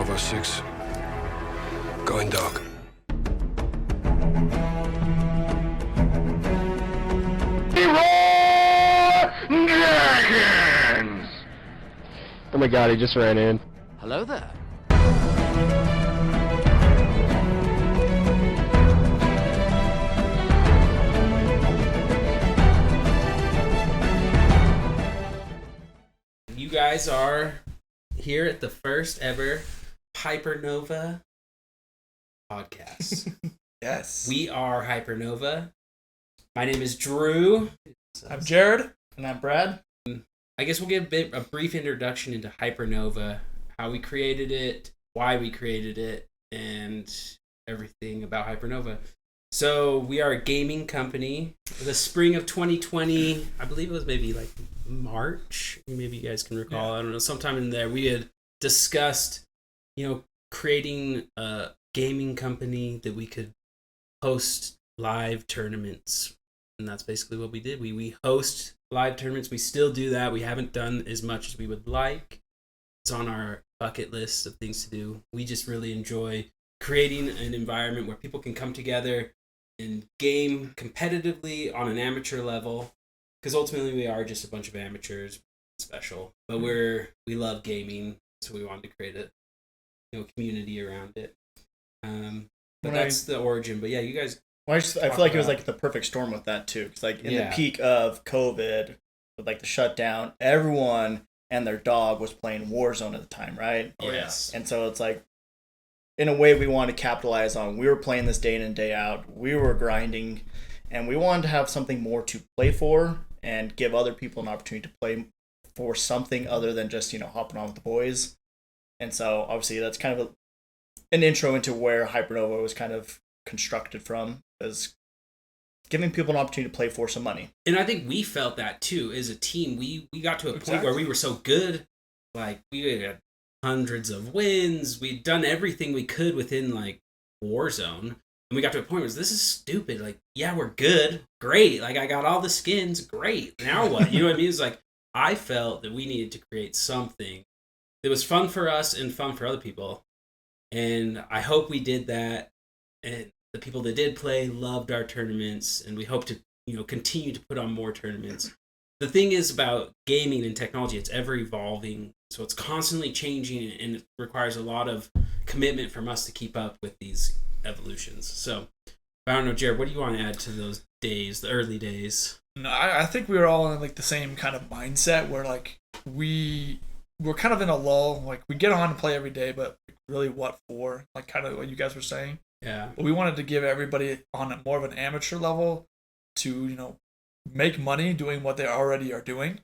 Bravo 6. Going dark. Dragons! Oh my god, he just ran in. Hello there. You guys are here at the first ever Hypernova podcast. Yes. We are Hypernova. My name is Drew. I'm Jared. And I'm Brad. I guess we'll give a brief introduction into Hypernova, how we created it, why we created it, and everything about Hypernova. So we are a gaming company. The spring of 2020, I believe it was maybe like March. Maybe you guys can recall. Yeah. I don't know. Sometime in there, we had discussed, creating a gaming company that we could host live tournaments. And that's basically what we did. We host live tournaments. We still do that. We haven't done as much as we would like. It's on our bucket list of things to do. We just really enjoy creating an environment where people can come together and game competitively on an amateur level. Because ultimately we are just a bunch of amateurs, special. But we love gaming, so we wanted to create a community around it. But that's the origin. But yeah, you guys. Well, I feel like it was like the perfect storm with that too, because like in the peak of COVID, with like the shutdown, everyone and their dog was playing Warzone at the time, right? Oh, yes. And so it's like, in a way, we wanted to capitalize on. We were playing this day in and day out. We were grinding, and we wanted to have something more to play for and give other people an opportunity to play for something other than just hopping on with the boys. And so obviously that's kind of an intro into where Hypernova was kind of constructed from, as giving people an opportunity to play for some money. And I think we felt that too as a team. We got to a point where we were so good, like we had hundreds of wins. We'd done everything we could within like Warzone, and we got to a point where this is stupid. Like, yeah, we're good, great. Like I got all the skins, great. Now what? You know what I mean? It's like I felt that we needed to create something that was fun for us and fun for other people, and I hope we did that. And the people that did play loved our tournaments, and we hope to, continue to put on more tournaments. The thing is about gaming and technology, it's ever evolving, so it's constantly changing, and it requires a lot of commitment from us to keep up with these evolutions. So, I don't know, Jared, what do you want to add to those days, the early days? No, I think we were all in like the same kind of mindset where like we're kind of in a lull. Like we get on and play every day, but really what for? Like kind of what you guys were saying. Yeah. But we wanted to give everybody on more of an amateur level to, make money doing what they already are doing. And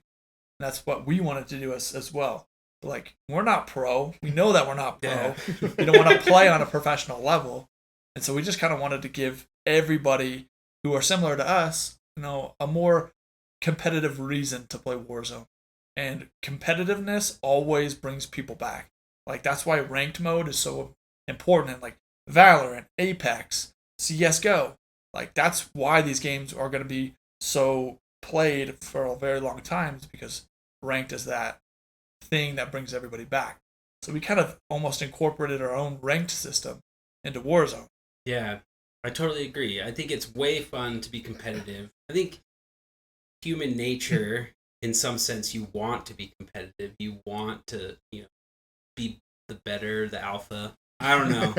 that's what we wanted to do as well. Like, we're not pro. We know that we're not pro. Yeah. We don't want to play on a professional level. And so we just kind of wanted to give everybody who are similar to us, a more competitive reason to play Warzone. And competitiveness always brings people back. Like, that's why ranked mode is so important. And, like, Valorant, Apex, CSGO. Like, that's why these games are going to be so played for a very long time, is because ranked is that thing that brings everybody back. So we kind of almost incorporated our own ranked system into Warzone. Yeah, I totally agree. I think it's way fun to be competitive. I think human nature, in some sense, you want to be competitive. You want to, be the better, the alpha. I don't know.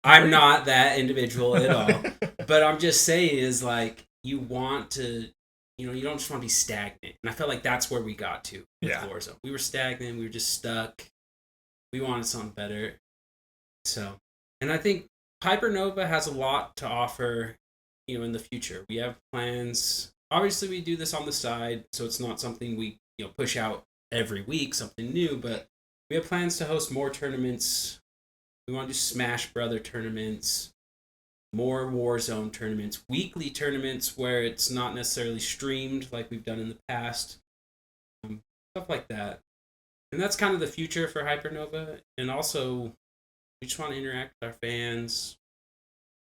I'm not that individual at all. But I'm just saying is like, you want to, you don't just want to be stagnant. And I felt like that's where we got to with Warzone. We were stagnant. We were just stuck. We wanted something better. So, and I think Hypernova has a lot to offer, in the future. We have plans. Obviously, we do this on the side, so it's not something we, push out every week, something new. But we have plans to host more tournaments. We want to do Smash Brother tournaments, more Warzone tournaments, weekly tournaments where it's not necessarily streamed like we've done in the past, stuff like that. And that's kind of the future for Hypernova. And also, we just want to interact with our fans,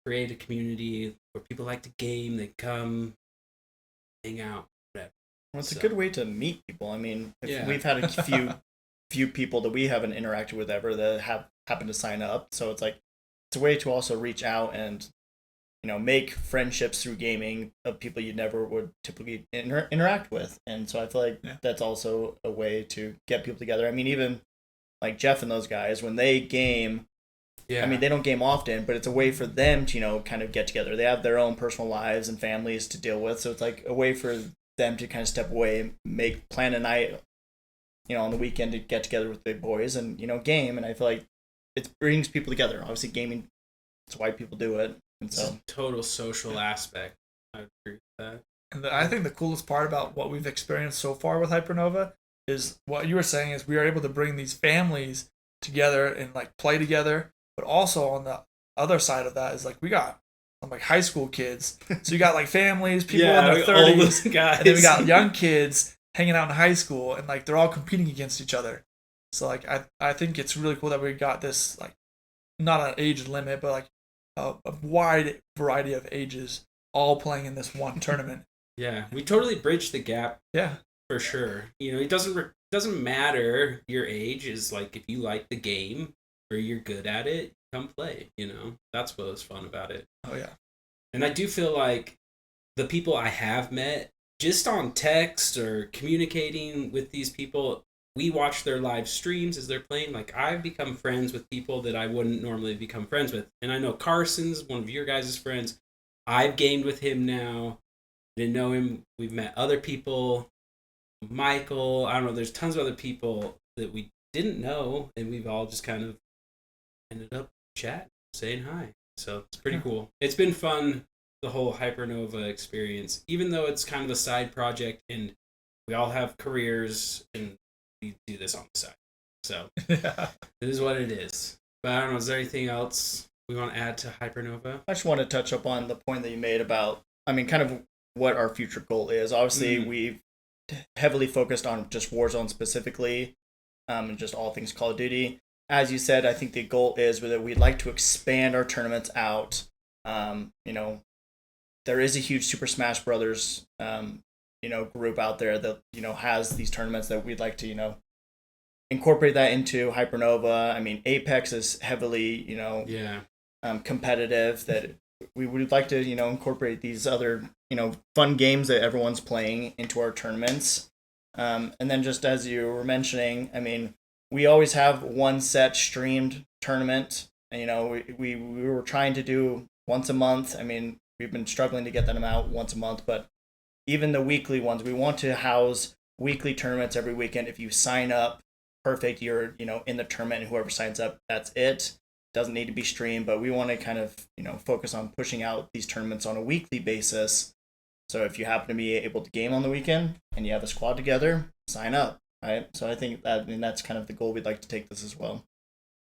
create a community where people like to game, they come, hang out, whatever. Well, it's a good way to meet people. I mean, we've had a few few people that we haven't interacted with ever that have happened to sign up. So it's like it's a way to also reach out and make friendships through gaming of people you never would typically interact with. And so I feel like that's also a way to get people together. I mean, even like Jeff and those guys, when they game, I mean, they don't game often, but it's a way for them to, kind of get together. They have their own personal lives and families to deal with. So it's like a way for them to kind of step away and plan a night, on the weekend to get together with the boys and, game. And I feel like it brings people together. Obviously, gaming, it's why people do it. And so, it's a total social aspect. I agree with that. And I think the coolest part about what we've experienced so far with Hypernova is what you were saying is we are able to bring these families together and like play together. But also on the other side of that is like we got some like high school kids. So you got like families, people in their 30s, guys. and then we got young kids hanging out in high school, and like they're all competing against each other. So like I think it's really cool that we got this like not an age limit, but like a wide variety of ages all playing in this one tournament. Yeah, we totally bridged the gap. Yeah, for sure. It doesn't matter your age. Is like if you like the game or you're good at it, come play. That's what was fun about it. Oh yeah. And I do feel like the people I have met just on text or communicating with these people, we watch their live streams as they're playing. Like I've become friends with people that I wouldn't normally become friends with. And I know Carson's one of your guys' friends. I've gamed with him now. Didn't know him. We've met other people. Michael, I don't know. There's tons of other people that we didn't know, and we've all just kind of ended up chatting, saying hi. So it's pretty cool. It's been fun, the whole Hypernova experience, even though it's kind of a side project and we all have careers and we do this on the side. So it is what it is. But I don't know, is there anything else we want to add to Hypernova? I just want to touch up on the point that you made about, kind of what our future goal is. Obviously, we've heavily focused on just Warzone specifically, and just all things Call of Duty. As you said, I think the goal is that we'd like to expand our tournaments out. There is a huge Super Smash Brothers, group out there that, has these tournaments that we'd like to, incorporate that into Hypernova. I mean, Apex is heavily, competitive, that we would like to, incorporate these other, fun games that everyone's playing into our tournaments. And then just as you were mentioning, we always have one set streamed tournament. And, we were trying to do once a month. We've been struggling to get them out once a month, but even the weekly ones, we want to house weekly tournaments every weekend. If you sign up, perfect, you're, in the tournament, and whoever signs up, that's it. Doesn't need to be streamed, but we want to kind of, focus on pushing out these tournaments on a weekly basis. So if you happen to be able to game on the weekend and you have a squad together, sign up, right? So I think that's kind of the goal we'd like to take this as well.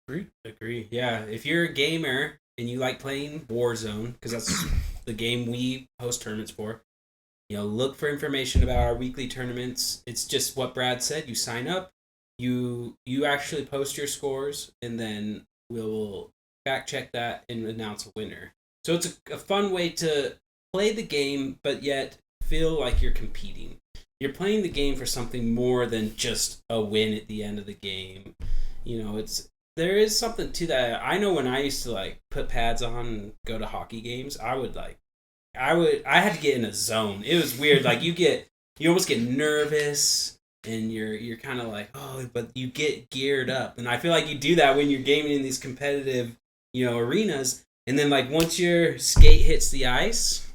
Agree. Yeah, if you're a gamer and you like playing Warzone, because that's the game we host tournaments for, look for information about our weekly tournaments. It's just what Brad said. You sign up, you actually post your scores, and then we'll fact check that and announce a winner. So it's a fun way to play the game, but yet feel like you're competing. You're playing the game for something more than just a win at the end of the game. There is something to that. I know when I used to put pads on and go to hockey games, I had to get in a zone. It was weird. You almost get nervous and you're kind of like, oh, but you get geared up. And I feel like you do that when you're gaming in these competitive, arenas. And then once your skate hits the ice,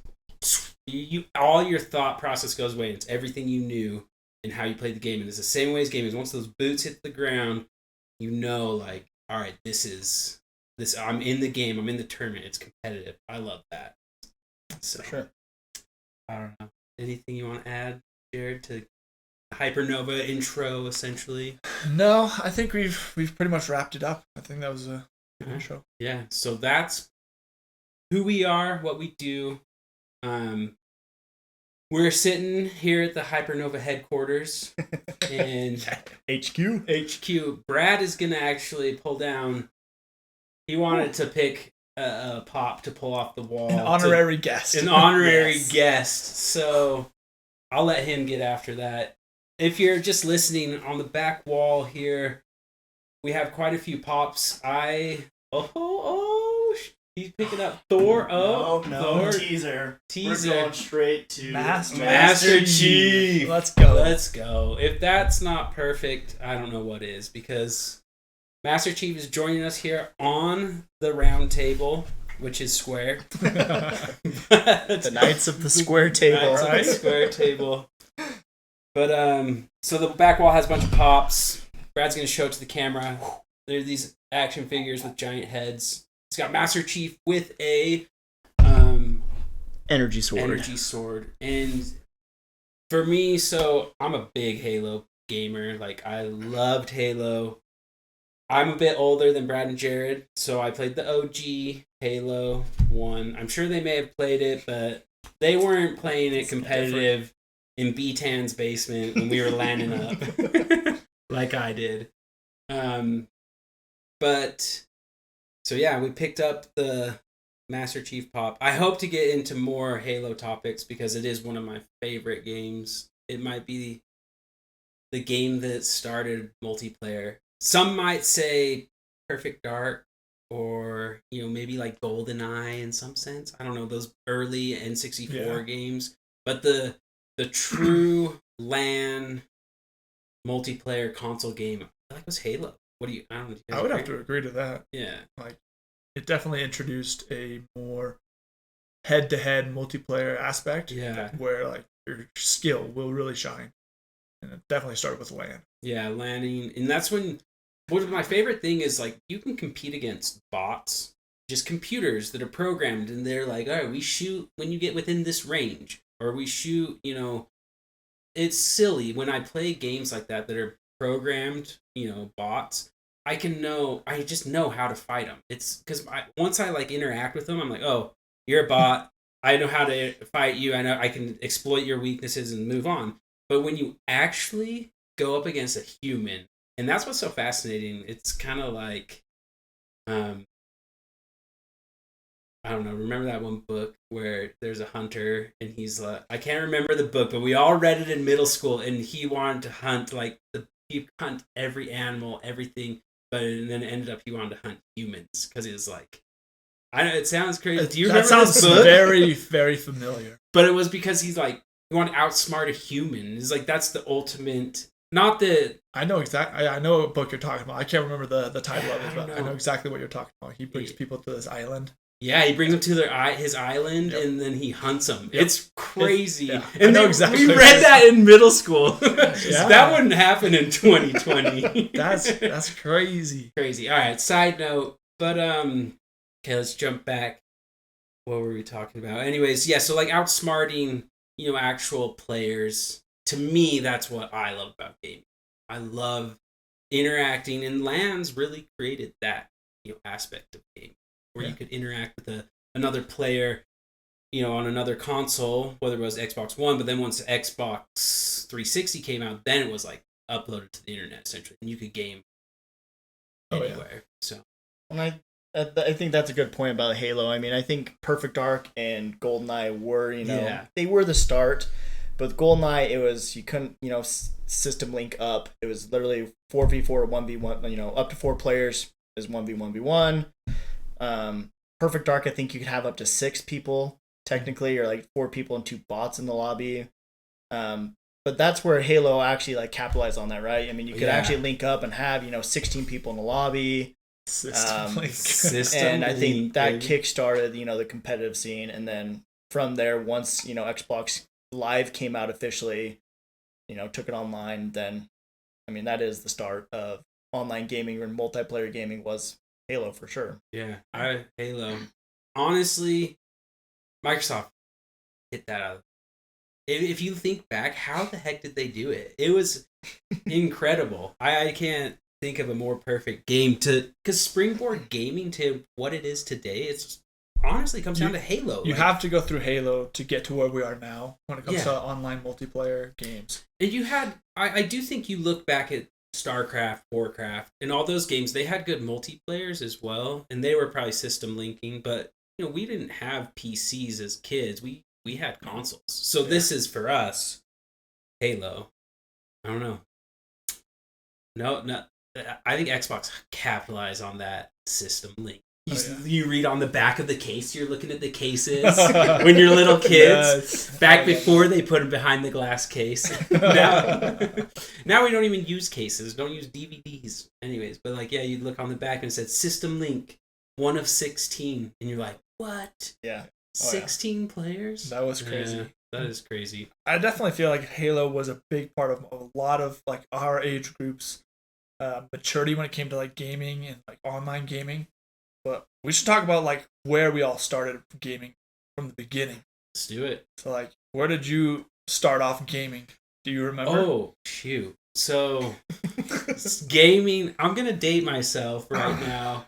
you all your thought process goes away. It's everything you knew and how you played the game. And it's the same way as gaming. Once those boots hit the ground, all right, this is I'm in the game, I'm in the tournament, it's competitive. I love that. So sure. I don't know. Anything you want to add, Jared, to Hypernova intro essentially? No, I think we've pretty much wrapped it up. I think that was a good intro. Yeah, so that's who we are, what we do. We're sitting here at the Hypernova headquarters, and HQ. Brad is gonna actually pull down. He wanted to pick a pop to pull off the wall. An honorary guest. An honorary guest. So I'll let him get after that. if you're just listening on the back wall here, we have quite a few pops. He's picking up Thor. Thor. Teaser. Teaser. We're going straight to Master Chief. Let's go. Let's go. If that's not perfect, I don't know what is, because Master Chief is joining us here on the round table, which is square. The Knights of the Square Table, Knights of right? the Square Table. But so the back wall has a bunch of pops. Brad's gonna show it to the camera. There are these action figures with giant heads. It's got Master Chief with a Energy sword. Energy sword. And for me, so I'm a big Halo gamer. Like, I loved Halo. I'm a bit older than Brad and Jared, so I played the OG Halo 1. I'm sure they may have played it, but they weren't playing it competitive in B-Tan's basement when we were landing up like I did. But so yeah, we picked up the Master Chief Pop. I hope to get into more Halo topics because it is one of my favorite games. It might be the game that started multiplayer. Some might say Perfect Dark, or maybe like GoldenEye in some sense. I don't know, those early N64 games. But the true LAN multiplayer console game, I feel like, was Halo. What do you? I don't know. I would have to agree to that. Yeah. Like, it definitely introduced a more head-to-head multiplayer aspect. Yeah. Where like your skill will really shine, and it definitely started with LAN. Yeah, landing, and that's when. What my favorite thing is, like, you can compete against bots, just computers that are programmed, and they're like, all right, we shoot when you get within this range, or we shoot. It's silly when I play games like that are programmed, bots. I just know how to fight them. It's because once I like interact with them, I'm like, oh, you're a bot. I know how to fight you. I know I can exploit your weaknesses and move on. But when you actually go up against a human, and that's what's so fascinating. It's kind of like, I don't know. Remember that one book where there's a hunter and he's like, I can't remember the book, but we all read it in middle school, and he wanted to hunt he hunt every animal, everything. But then it ended up he wanted to hunt humans because he was like, I know it sounds crazy. Do you remember this book? Very, very familiar. But it was because he's like, he wanted to outsmart a human. It's like, that's the ultimate. Not that I know exactly. I know what book you're talking about. I can't remember the title of it, but I know. know exactly what you're talking about. He brings people to this island. Yeah, he brings them to his island, and then he hunts them. Yep. It's crazy. Yeah. And I know exactly we what read it that in middle school. Yeah. That wouldn't happen in 2020. That's crazy. Crazy. All right, side note. But, okay, let's jump back. What were we talking about? Anyways, yeah, so like outsmarting, actual players. To me, that's what I love about gaming. I love interacting, and LANs really created that, aspect of game where you could interact with another player, on another console, whether it was Xbox One, but then once Xbox 360 came out, then it was like uploaded to the internet essentially, and you could game anywhere. So, and I think that's a good point about Halo. I mean, I think Perfect Dark and GoldenEye were, they were the start. But with GoldenEye, it was, you couldn't, system link up. It was literally 4v4, 1v1, up to 4 players is 1v1v1. Perfect Dark, I think you could have up to 6 people, technically, or like 4 people and 2 bots in the lobby. But that's where Halo actually like capitalized on that, right? I mean, you could actually link up and have, 16 people in the lobby. System link. And I think that kickstarted, the competitive scene. And then from there, once, Xbox Live came out officially, took it online, then I mean that is the start of online gaming, or multiplayer gaming was Halo for sure. Yeah, Halo. Honestly, Microsoft hit that out. If you think back, how the heck did they do it? It was incredible. I can't think of a more perfect game because springboard gaming to what it is today. It's honestly comes down to Halo. You have to go through Halo to get to where we are now when it comes to online multiplayer games. And you had, I do think you look back at StarCraft, Warcraft, and all those games, they had good multiplayers as well, and they were probably system linking, but we didn't have PCs as kids. We had consoles. So this is for us, Halo. I don't know. No. I think Xbox capitalized on that system link. You read on the back of the case. You're looking at the cases when you're little kids. Back before they put them behind the glass case. Now we don't even use cases. Don't use DVDs. Anyways, but like, yeah, you look on the back and it said System Link, 1 of 16, and you're like, what? Yeah. 16 players? That was crazy. Yeah, that is crazy. I definitely feel like Halo was a big part of a lot of like our age groups maturity when it came to like gaming and like online gaming. But we should talk about like where we all started gaming from the beginning. Let's do it. So like, where did you start off gaming? Do you remember? Oh, shoot. So, gaming, I'm going to date myself right now.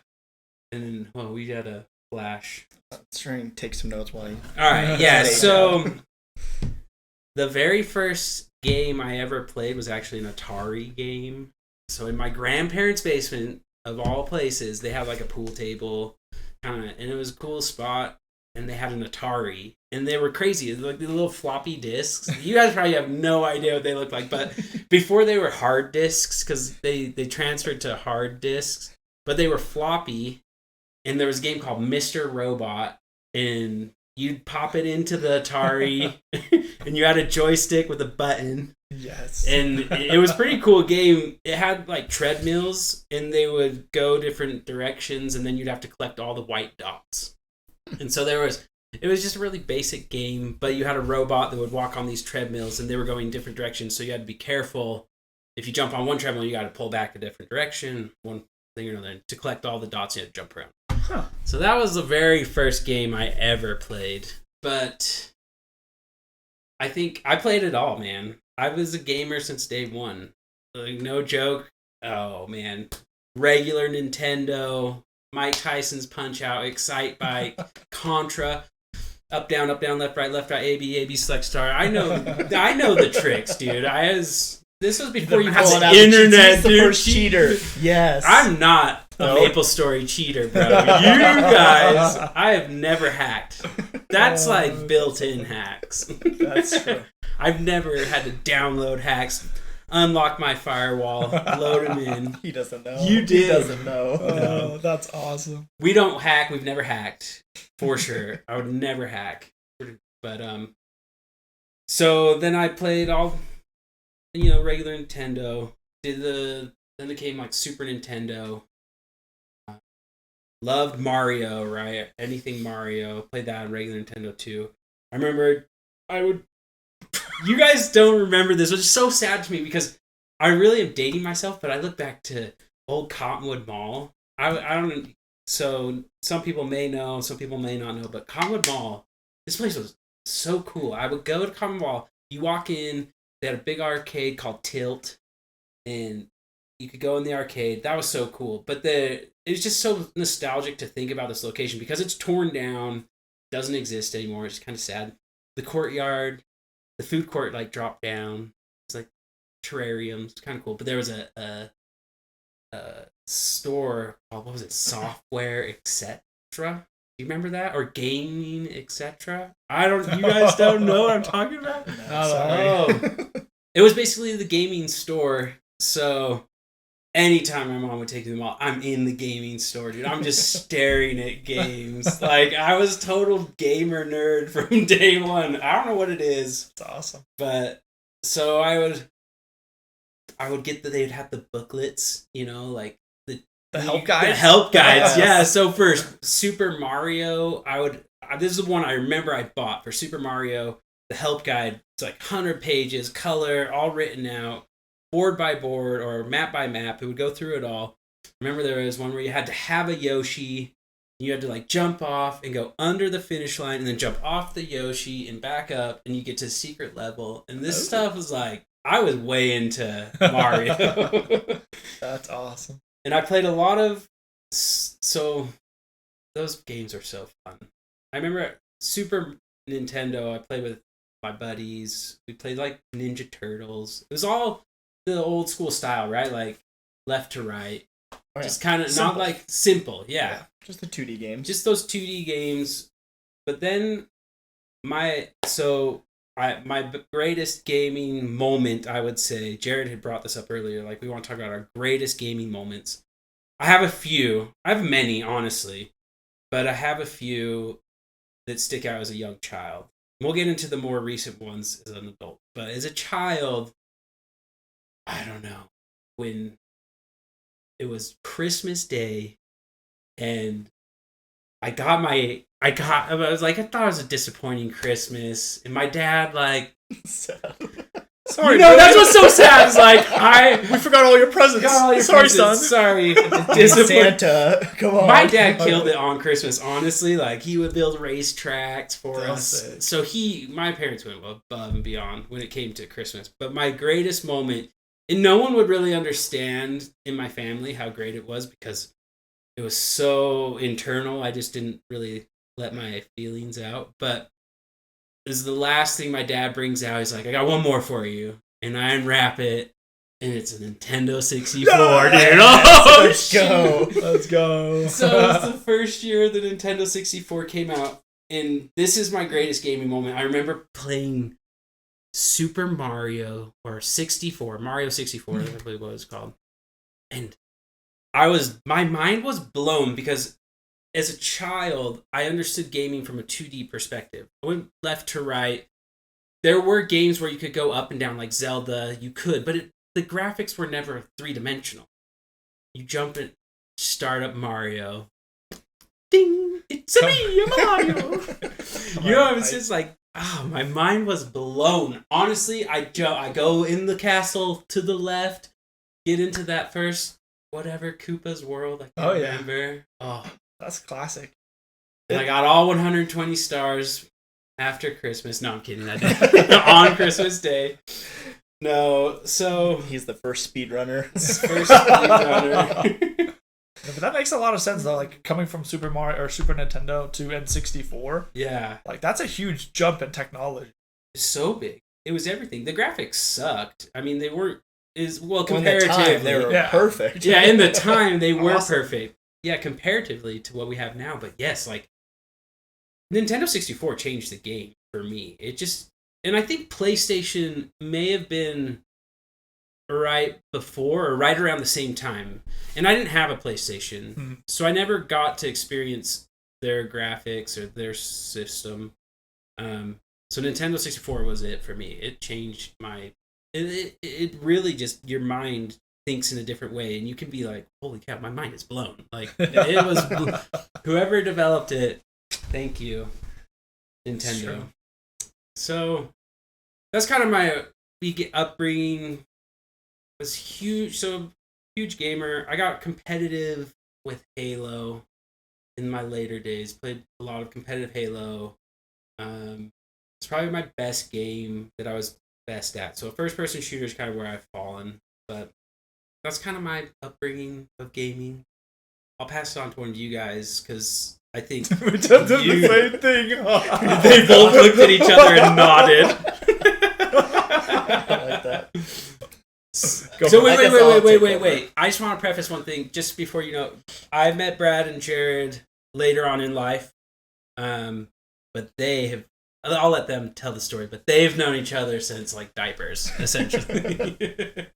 And then, we got a flash. Let's try and take some notes while you... All right, yeah. So, the very first game I ever played was actually an Atari game. So, in my grandparents' basement, of all places, they have like a pool table, and it was a cool spot. And they had an Atari, and they were crazy. Like the little floppy discs. You guys probably have no idea what they look like, but before they were hard discs, because they transferred to hard discs, but they were floppy. And there was a game called Mr. Robot, and you'd pop it into the Atari, and you had a joystick with a button. Yes. And it was a pretty cool game. It had like treadmills, and they would go different directions, and then you'd have to collect all the white dots. And so it was just a really basic game, but you had a robot that would walk on these treadmills, and they were going different directions, so you had to be careful. If you jump on one treadmill, you got to pull back a different direction, one thing or another. To collect all the dots, you had to jump around. Huh. So that was the very first game I ever played. But I think I played it all, man. I was a gamer since day one. Like, no joke. Oh, man. Regular Nintendo, Mike Tyson's Punch-Out, Excite-Bike, Contra, up, down, left, right, A, B, select star. I know the tricks, dude. This was before you had the internet, dude. The first cheater. Yes. I'm not a Maple Story cheater, bro. You guys, I have never hacked. That's like built-in hacks. That's true. I've never had to download hacks, unlock my firewall, load them in. He doesn't know. You did. He doesn't know. Oh, that's awesome. We don't hack. We've never hacked, for sure. I would never hack. But so then I played all, regular Nintendo. Then it came like Super Nintendo. Loved Mario, right? Anything Mario. Played that on regular Nintendo too. I remember you guys don't remember this, which is so sad to me because I really am dating myself, but I look back to old Cottonwood Mall. I don't, so some people may know, some people may not know, but Cottonwood Mall, this place was so cool. I would go to Cottonwood Mall, you walk in, they had a big arcade called Tilt, and you could go in the arcade. That was so cool. But it was just so nostalgic to think about this location because it's torn down, doesn't exist anymore. It's kind of sad. The courtyard, the food court like dropped down. It's like terrariums, kind of cool. But there was a store called, what was it? Software, etc. Do you remember that? Or gaming, etc. You guys don't know what I'm talking about? No, sorry. It was basically the gaming store. So anytime my mom would take me to the mall, I'm in the gaming store, dude. I'm just staring at games. Like, I was a total gamer nerd from day one. I don't know what it is. It's awesome. But so I would get they'd have the booklets, like the help guides. The help guides, yeah. So for Super Mario, this is the one I remember I bought for Super Mario. The help guide, it's like 100 pages, color, all written out, board by board or map by map. It would go through it all. Remember there was one where you had to have a Yoshi. You had to like jump off and go under the finish line and then jump off the Yoshi and back up and you get to the secret level. And this stuff was like, I was way into Mario. That's awesome. And I played a lot of, so those games are so fun. I remember at Super Nintendo, I played with my buddies. We played like Ninja Turtles. It was all the old school style, right? Like left to right. Oh, yeah. Just kind of not like simple. Yeah. Just the 2D games. Just those 2D games. But then I my greatest gaming moment, I would say, Jared had brought this up earlier, like we want to talk about our greatest gaming moments. I have a few. I have many, honestly, but I have a few that stick out as a young child. We'll get into the more recent ones as an adult. But as a child, I don't know, when it was Christmas Day and I thought it was a disappointing Christmas. And my dad, like, Sorry, that's what's so sad. It's like, we forgot all your presents. Sorry, son. Sorry. Santa, come on. My dad killed it on Christmas, honestly. Like, he would build racetracks for us. Sick. So my parents went above and beyond when it came to Christmas. But my greatest moment, and no one would really understand in my family how great it was because it was so internal. I just didn't really let my feelings out. But it was the last thing my dad brings out. He's like, I got one more for you. And I unwrap it. And it's a Nintendo 64, dude. Oh, let's go. Let's go. So it was the first year the Nintendo 64 came out. And this is my greatest gaming moment. I remember playing Super Mario or 64. Mario 64, I believe what it was called. And my mind was blown because as a child, I understood gaming from a 2D perspective. I went left to right. There were games where you could go up and down, like Zelda. You could, but the graphics were never three-dimensional. You jump and start up Mario. Ding! It's me, Mario! It was just like, my mind was blown. Honestly, I go in the castle to the left, get into that first, whatever, Koopa's World. I can't remember. Oh, that's classic. And I got all 120 stars after Christmas. No, I'm kidding. I did on Christmas Day. No, so he's the first speedrunner. But that makes a lot of sense though. Like coming from Super Mario or Super Nintendo to N64. Yeah, like that's a huge jump in technology. It's so big. It was everything. The graphics sucked. I mean, they weren't comparatively. In the time, they were perfect. Yeah, in the time they were perfect. Yeah, comparatively to what we have now. But yes, like Nintendo 64 changed the game for me. It just, and I think PlayStation may have been right before or right around the same time. And I didn't have a PlayStation, so I never got to experience their graphics or their system. So Nintendo 64 was it for me. It changed it really just, your mind thinks in a different way, and you can be like, holy cow, my mind is blown. Like, it was whoever developed it, thank you, Nintendo. So that's kind of my upbringing. Was huge. So huge gamer. I got competitive with Halo in my later days. Played a lot of competitive Halo. It's probably my best game that I was best at. So first person shooter is kind of where I've fallen, but that's kind of my upbringing of gaming. I'll pass it on to one of you guys because I think we did the same thing. They both looked at each other and nodded. I like that. So wait. I just want to preface one thing just before I met Brad and Jared later on in life, but they have. I'll let them tell the story, but they've known each other since like diapers, essentially.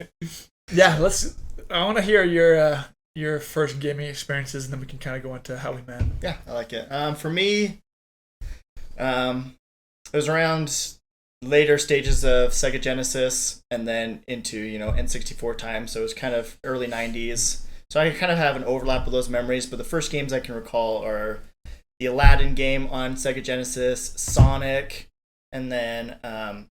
Yeah, I want to hear your first gaming experiences, and then we can kind of go into how we met. Yeah, I like it. For me, it was around later stages of Sega Genesis, and then into N64 time. So it was kind of early 90s. So I kind of have an overlap with those memories. But the first games I can recall are the Aladdin game on Sega Genesis, Sonic, and then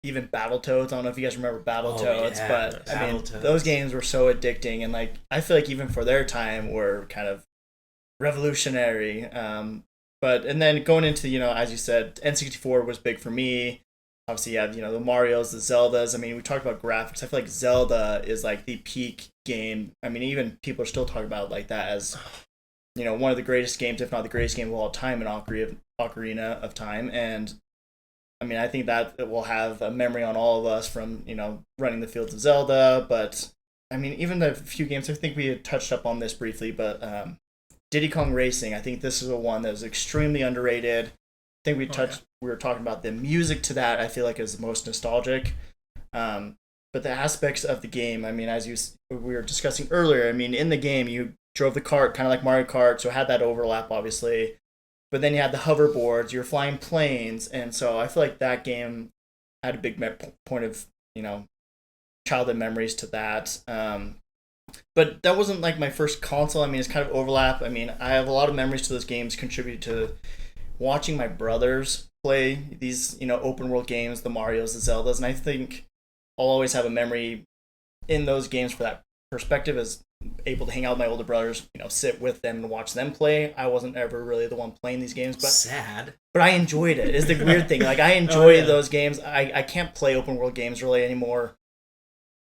even Battletoads. I don't know if you guys remember Battletoads, but I mean, those games were so addicting, and like I feel like even for their time were kind of revolutionary. And then going into as you said, N64 was big for me. Obviously, you have the Marios, the Zeldas. I mean, we talked about graphics. I feel like Zelda is like the peak game. I mean, even people are still talking about it like that as one of the greatest games, if not the greatest game of all time, in Ocarina of Time. And I mean, I think that it will have a memory on all of us from running the fields of Zelda. But I mean, even the few games, I think we had touched up on this briefly, but Diddy Kong Racing, I think this is the one that was extremely underrated. think we were talking about the music to that. I feel like is the most nostalgic. But the aspects of the game, I mean, we were discussing earlier, I mean, in the game you drove the cart kind of like Mario Kart, so it had that overlap obviously. But then you had the hoverboards, you were flying planes, and so I feel like that game had a big point of, childhood memories to that. But that wasn't like my first console. I mean, it's kind of overlap. I mean, I have a lot of memories to those games contributed to watching my brothers play these, open world games, the Marios, the Zeldas, and I think I'll always have a memory in those games for that perspective as able to hang out with my older brothers, sit with them and watch them play. I wasn't ever really the one playing these games, but I enjoyed it. Is the weird thing. Like I enjoy those games. I can't play open world games really anymore,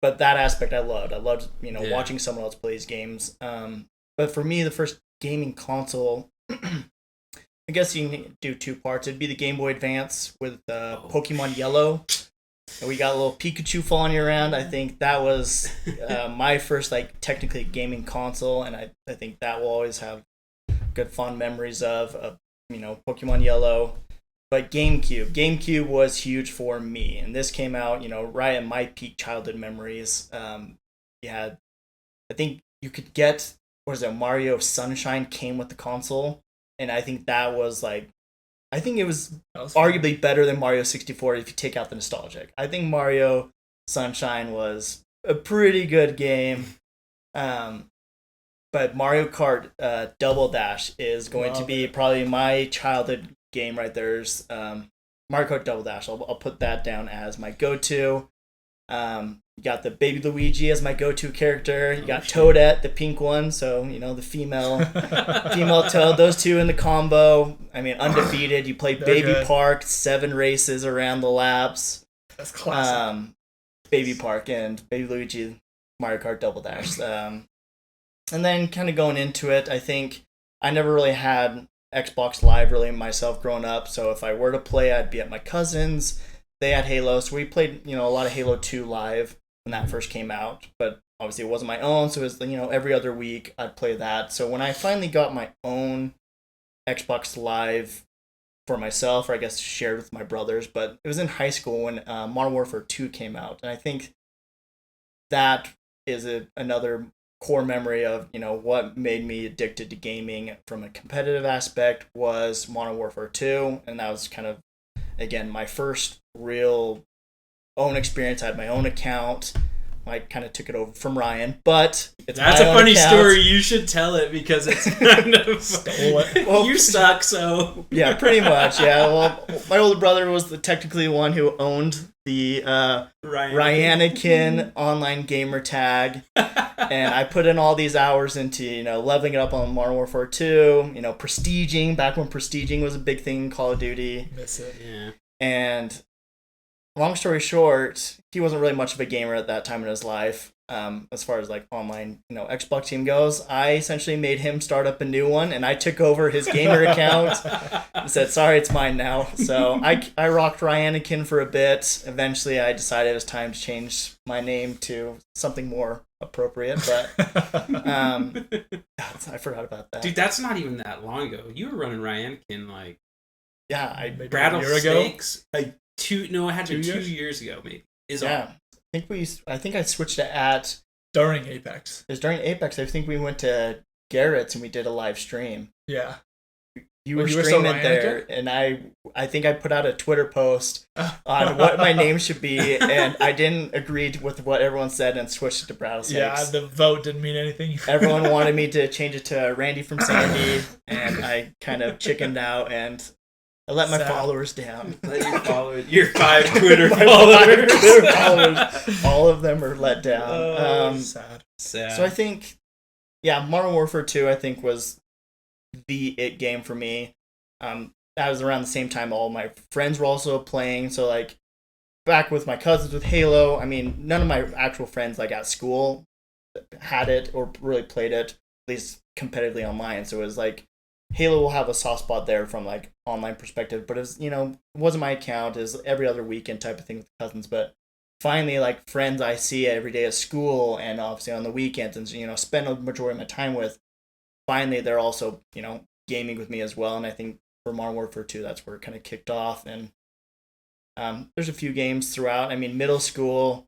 but that aspect I loved. I loved, watching someone else play these games. But for me, the first gaming console, I guess you can do two parts. It'd be the Game Boy Advance with Pokemon Yellow. And we got a little Pikachu following you around. I think that was my first, technically gaming console, and I think that will always have good fond memories of Pokemon Yellow. But GameCube was huge for me, and this came out, right at my peak childhood memories. You had, I think you could get, Mario Sunshine came with the console, and I think that was I think it was arguably better than Mario 64 if you take out the nostalgic. I think Mario Sunshine was a pretty good game. But Mario Kart Double Dash is going to be probably my childhood game right there. Is Mario Kart Double Dash. I'll put that down as my go-to. You got the Baby Luigi as my go-to character. You got Toadette, the pink one, so the female Toad. Those two in the combo. I mean, undefeated. You play Baby Park, 7 races around the laps. That's classic. Baby Park and Baby Luigi, Mario Kart Double Dash. And then kind of going into it, I think I never really had Xbox Live really myself growing up. So if I were to play, I'd be at my cousin's. They had Halo, so we played, a lot of Halo 2 live when that first came out. But obviously it wasn't my own, so it was, every other week I'd play that. So when I finally got my own Xbox Live for myself, or I guess shared with my brothers, but it was in high school when Modern Warfare 2 came out. And I think that is another core memory of, what made me addicted to gaming from a competitive aspect was Modern Warfare 2. And that was kind of, again, my first real own experience. I had my own account. I kind of took it over from Ryan, but that's a funny story. You should tell it because it's kind of stole it. Well, you suck, so yeah, pretty much. Yeah, well, my older brother was technically the one who owned the Ryanakin online gamer tag, and I put in all these hours into leveling it up on Modern Warfare 2. Prestiging back when prestiging was a big thing in Call of Duty. Miss it. Yeah. And long story short, he wasn't really much of a gamer at that time in his life. As far as online, Xbox team goes, I essentially made him start up a new one, and I took over his gamer account and said, "Sorry, it's mine now." So I rocked Ryanakin for a bit. Eventually, I decided it was time to change my name to something more appropriate. But I forgot about that. Dude, that's not even that long ago. You were running Ryanakin yeah, Rattlesnakes. I had to 2 years? years ago, maybe. I think I switched to at during Apex. It was during Apex. I think we went to Garrett's and we did a live stream. Yeah. You were streaming there, and I think I put out a Twitter post on what my name should be, and I didn't agree with what everyone said and switched it to Rattlesnakes. Yeah, the vote didn't mean anything. Everyone wanted me to change it to Randy from Sandy, and I kind of chickened out, and I let my followers down. Your 5 Twitter followers. All of them are let down. Sad. So I think, Modern Warfare 2, I think, was the it game for me. That was around the same time all my friends were also playing. So, back with my cousins with Halo, I mean, none of my actual friends, at school had it or really played it, at least competitively online. So it was Halo will have a soft spot there from online perspective, but it was, it wasn't my account. It was every other weekend type of thing with cousins. But finally, friends I see every day at school and obviously on the weekends and, spend a majority of my time with, finally they're also, gaming with me as well. And I think for Modern Warfare 2, that's where it kind of kicked off. And there's a few games throughout. I mean, middle school,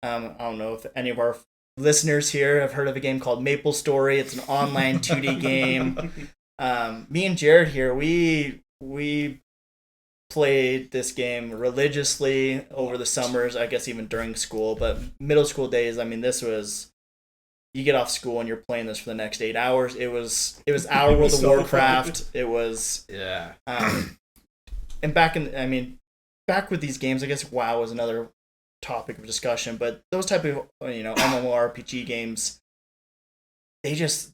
I don't know if any of our listeners here have heard of a game called Maple Story. It's an online 2D game. Me and Jared here, we played this game religiously over the summers, I guess even during school, but middle school days, I mean, this was, you get off school and you're playing this for the next 8 hours. It was our World of Warcraft. It was, Yeah. And back with these games, I guess WoW was another topic of discussion, but those type of, MMORPG games, they just,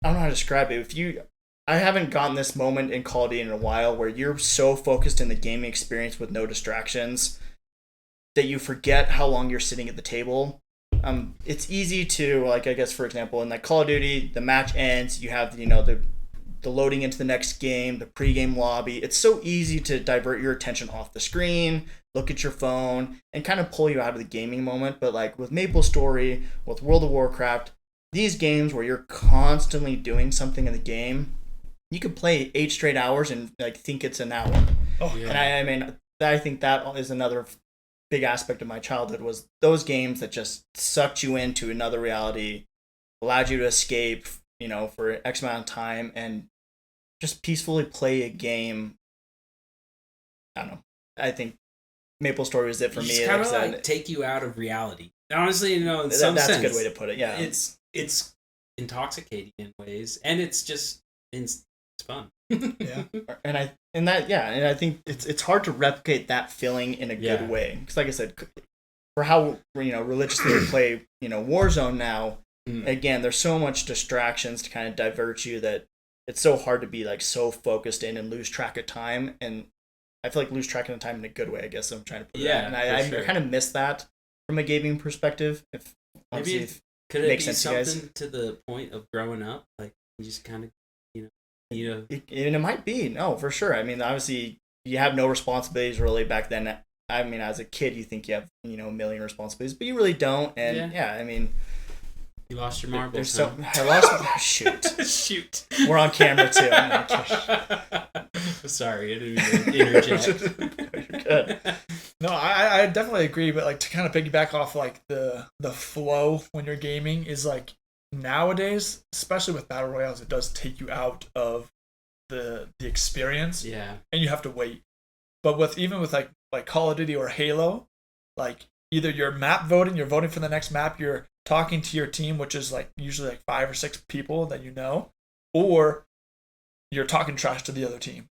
I don't know how to describe it. I haven't gotten this moment in Call of Duty in a while where you're so focused in the gaming experience with no distractions that you forget how long you're sitting at the table. It's easy to, like, I guess, for example, in like Call of Duty, the match ends, you have, the loading into the next game, the pregame lobby. It's so easy to divert your attention off the screen, look at your phone, and kind of pull you out of the gaming moment. But like with Maple Story, with World of Warcraft, these games where you're constantly doing something in the game, you could play 8 straight hours and like think it's an hour. Oh, yeah. And I think that is another big aspect of my childhood, was those games that just sucked you into another reality, allowed you to escape, for X amount of time and just peacefully play a game. I don't know. I think Maple Story was it for me. It's kind of like take you out of reality. Honestly, in some that's sense, a good way to put it. Yeah, it's intoxicating in ways, and it's just it's fun. Yeah. And I think it's hard to replicate that feeling in a good way, because like I said, for how religiously we play Warzone now, again, there's so much distractions to kind of divert you that it's so hard to be like so focused in and lose track of time. And I feel like lose track of time in a good way, I guess I'm trying to put it. And I kind of miss that from a gaming perspective. If maybe could it be something to the point of growing up, like you just kind of and it might be. No, for sure. I mean, obviously, you have no responsibilities really back then. I mean, as a kid, you think you have, a million responsibilities, but you really don't. And I mean, you lost your marbles. I lost. Shoot. We're on camera too. Sorry, I didn't mean to interject. You're good. No, I definitely agree, but like to kind of piggyback off like the flow when you're gaming is like, nowadays, especially with battle royales, it does take you out of the experience. Yeah. And you have to wait. But even with like Call of Duty or Halo, like either you're map voting, you're voting for the next map, you're talking to your team, which is like usually like 5 or 6 people that or you're talking trash to the other team.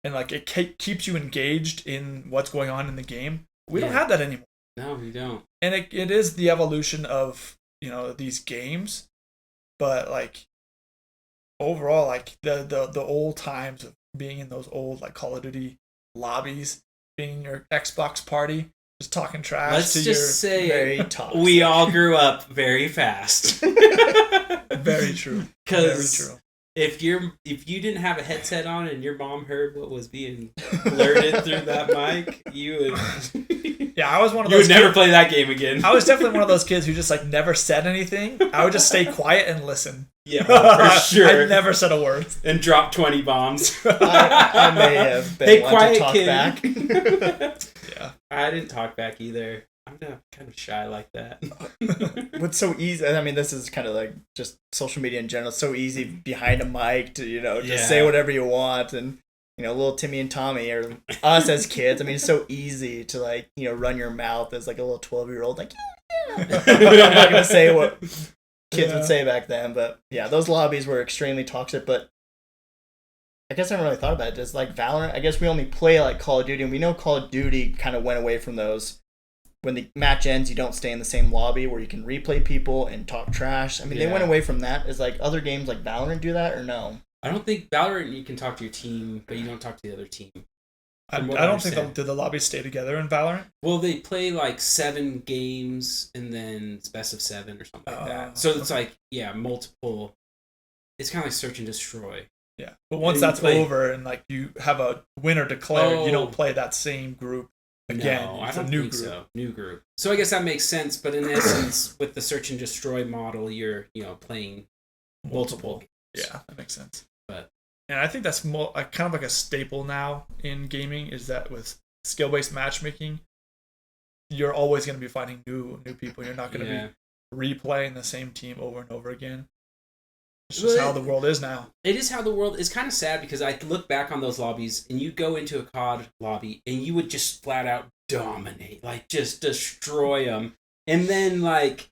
And like it keeps you engaged in what's going on in the game. We don't have that anymore. No, we don't. And it is the evolution of these games. But like overall, like the old times of being in those old like Call of Duty lobbies, being in your Xbox party, just talking trash. Let's just say very toxic. We all grew up very fast. Very true. Because if you didn't have a headset on and your mom heard what was being blurted through that mic, you would. Yeah, I was one of those. You would never kids. play that game again. I was definitely one of those kids who just like never said anything. I would just stay quiet and listen. Yeah, for sure. I never said a word. And drop 20 bombs. I may have been one to talk back. Yeah, I didn't talk back either. I'm kind of shy like that. What's so easy? I mean, this is kind of like just social media in general. It's so easy behind a mic to just say whatever you want, and little Timmy and Tommy or us as kids. I mean, it's so easy to like run your mouth as like a little 12-year-old. Like, I'm not gonna say what kids would say back then, but yeah, those lobbies were extremely toxic. But I guess I haven't really thought about it. Just like Valorant, I guess we only play like Call of Duty, and we know Call of Duty kind of went away from those. When the match ends, you don't stay in the same lobby where you can replay people and talk trash. I mean, they went away from that. Is like other games like Valorant do that or no? I don't think Valorant, you can talk to your team, but you don't talk to the other team. I don't think do the lobbies stay together in Valorant? Well, they play like 7 games and then it's best of 7 or something like that. So it's like, multiple. It's kind of like search and destroy. Yeah, but once that's over and like you have a winner declared, you don't play that same group again. No, I don't think so. New group. So I guess that makes sense. But in essence, with the search and destroy model, you're playing multiple. Yeah, that makes sense. But And I think that's more kind of like a staple now in gaming, is that with skill-based matchmaking, you're always going to be finding new people. You're not going to be replaying the same team over and over again. It's just how the world is now. It is how the world is. Kind of sad because I look back on those lobbies and you go into a COD lobby and you would just flat out dominate, like just destroy them. And then like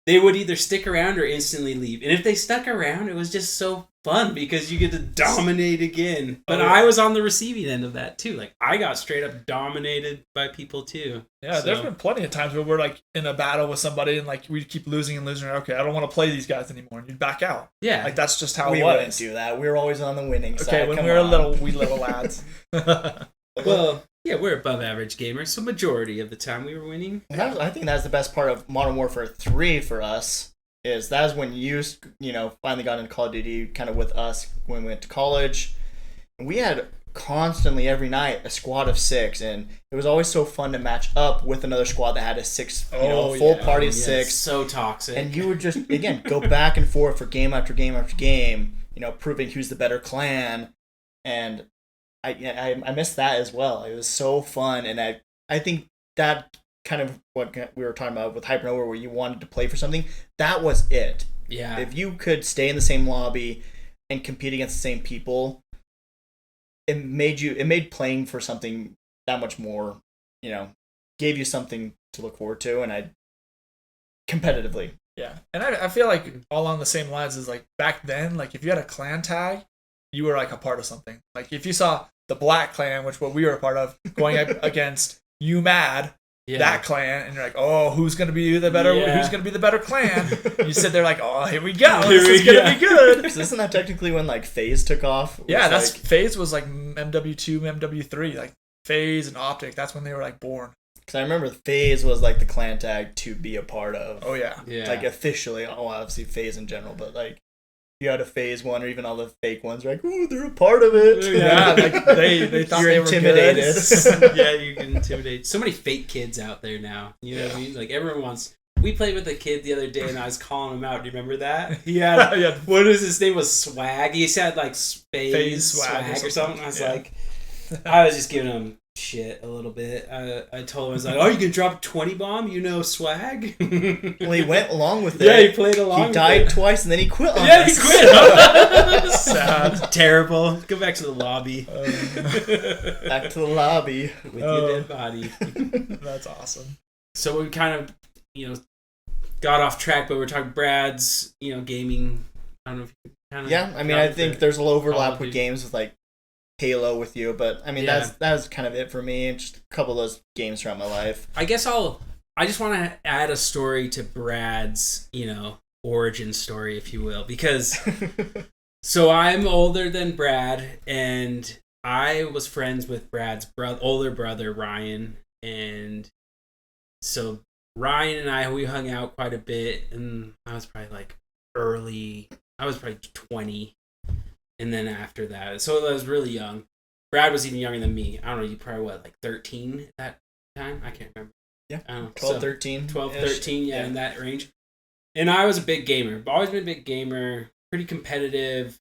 they would either stick around or instantly leave. And if they stuck around, it was just so fun because you get to dominate again. But I was on the receiving end of that too. Like I got straight up dominated by people too. Yeah, there's been plenty of times where we're like in a battle with somebody and like we keep losing and losing. Okay, I don't want to play these guys anymore, and you'd back out. Yeah, like that's just how we it was. wouldn't do that. We were always on the winning side. Okay, when we were little lads. Well, yeah, we're above average gamers, so majority of the time we were winning. I think that's the best part of Modern Warfare 3 for us. Is that is when you finally got into Call of Duty kind of with us when we went to college. And we had constantly every night a squad of 6, and it was always so fun to match up with another squad that had a 6, full party of 6. So toxic. And you would just again go back and forth for game after game after game, proving who's the better clan. And I missed that as well. It was so fun, and I think that kind of what we were talking about with Hypernova, where you wanted to play for something, that was it. Yeah. If you could stay in the same lobby and compete against the same people, it made playing for something that much more, gave you something to look forward to, and competitively. Yeah, and I feel like all on the same lines is like back then, like if you had a clan tag, you were like a part of something. Like if you saw the Black Clan, which what we were a part of, going up against UMAD, that clan, and you're like, oh, who's gonna be the better? Who's gonna be the better clan? And you sit there like, oh, here we go. This is gonna be good. So isn't that technically when like FaZe took off? Yeah, that's FaZe was like MW2, MW3, like FaZe and Optic. That's when they were like born. Because I remember FaZe was like the clan tag to be a part of. Oh yeah. Like officially, obviously FaZe in general, but like you had a FaZe one or even all the fake ones, like, ooh, they're a part of it. Yeah, like they thought you're they intimidated. Were good. Yeah, you can intimidate. So many fake kids out there now. You know what I mean? Like everyone wants. We played with a kid the other day, and I was calling him out. Do you remember that? He had what is his name? Was Swag? He said like FaZe Swag or something. I was like, I was just giving him shit a little bit. I told him, I was like, oh, you can drop 20 bomb, Swag. Well, he went along with it. Yeah, he played along. He died twice and then he quit on us. He quit. Sad. Terrible. Go back to the lobby. Back to the lobby with your dead body. That's awesome. So we kind of got off track, but we're talking Brad's gaming. I don't know if you kind of I think there's a little overlap with games with like Halo with you, but I mean that was kind of it for me. Just a couple of those games throughout my life. I guess I just want to add a story to Brad's origin story, if you will, because so I'm older than Brad, and I was friends with Brad's older brother Ryan, and so Ryan and we hung out quite a bit, and I was probably I was probably 20. And then after that, so I was really young. Brad was even younger than me. I don't know, you probably, 13 at that time? I can't remember. Yeah, I don't know. 12, 13. 12, 13, in that range. And I was a big gamer. I've always been a big gamer, pretty competitive,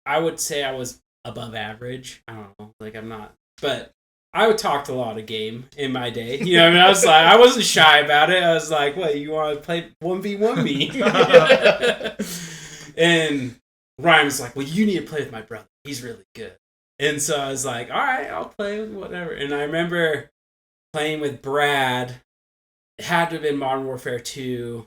I would say I was above average. I don't know, I'm not. But I would talk a lot of game in my day. I was like, I wasn't shy about it. I was like, what, you want to play 1v1 me? And Ryan was like, well, you need to play with my brother. He's really good. And so I was like, all right, I'll play with whatever. And I remember playing with Brad. It had to have been Modern Warfare 2.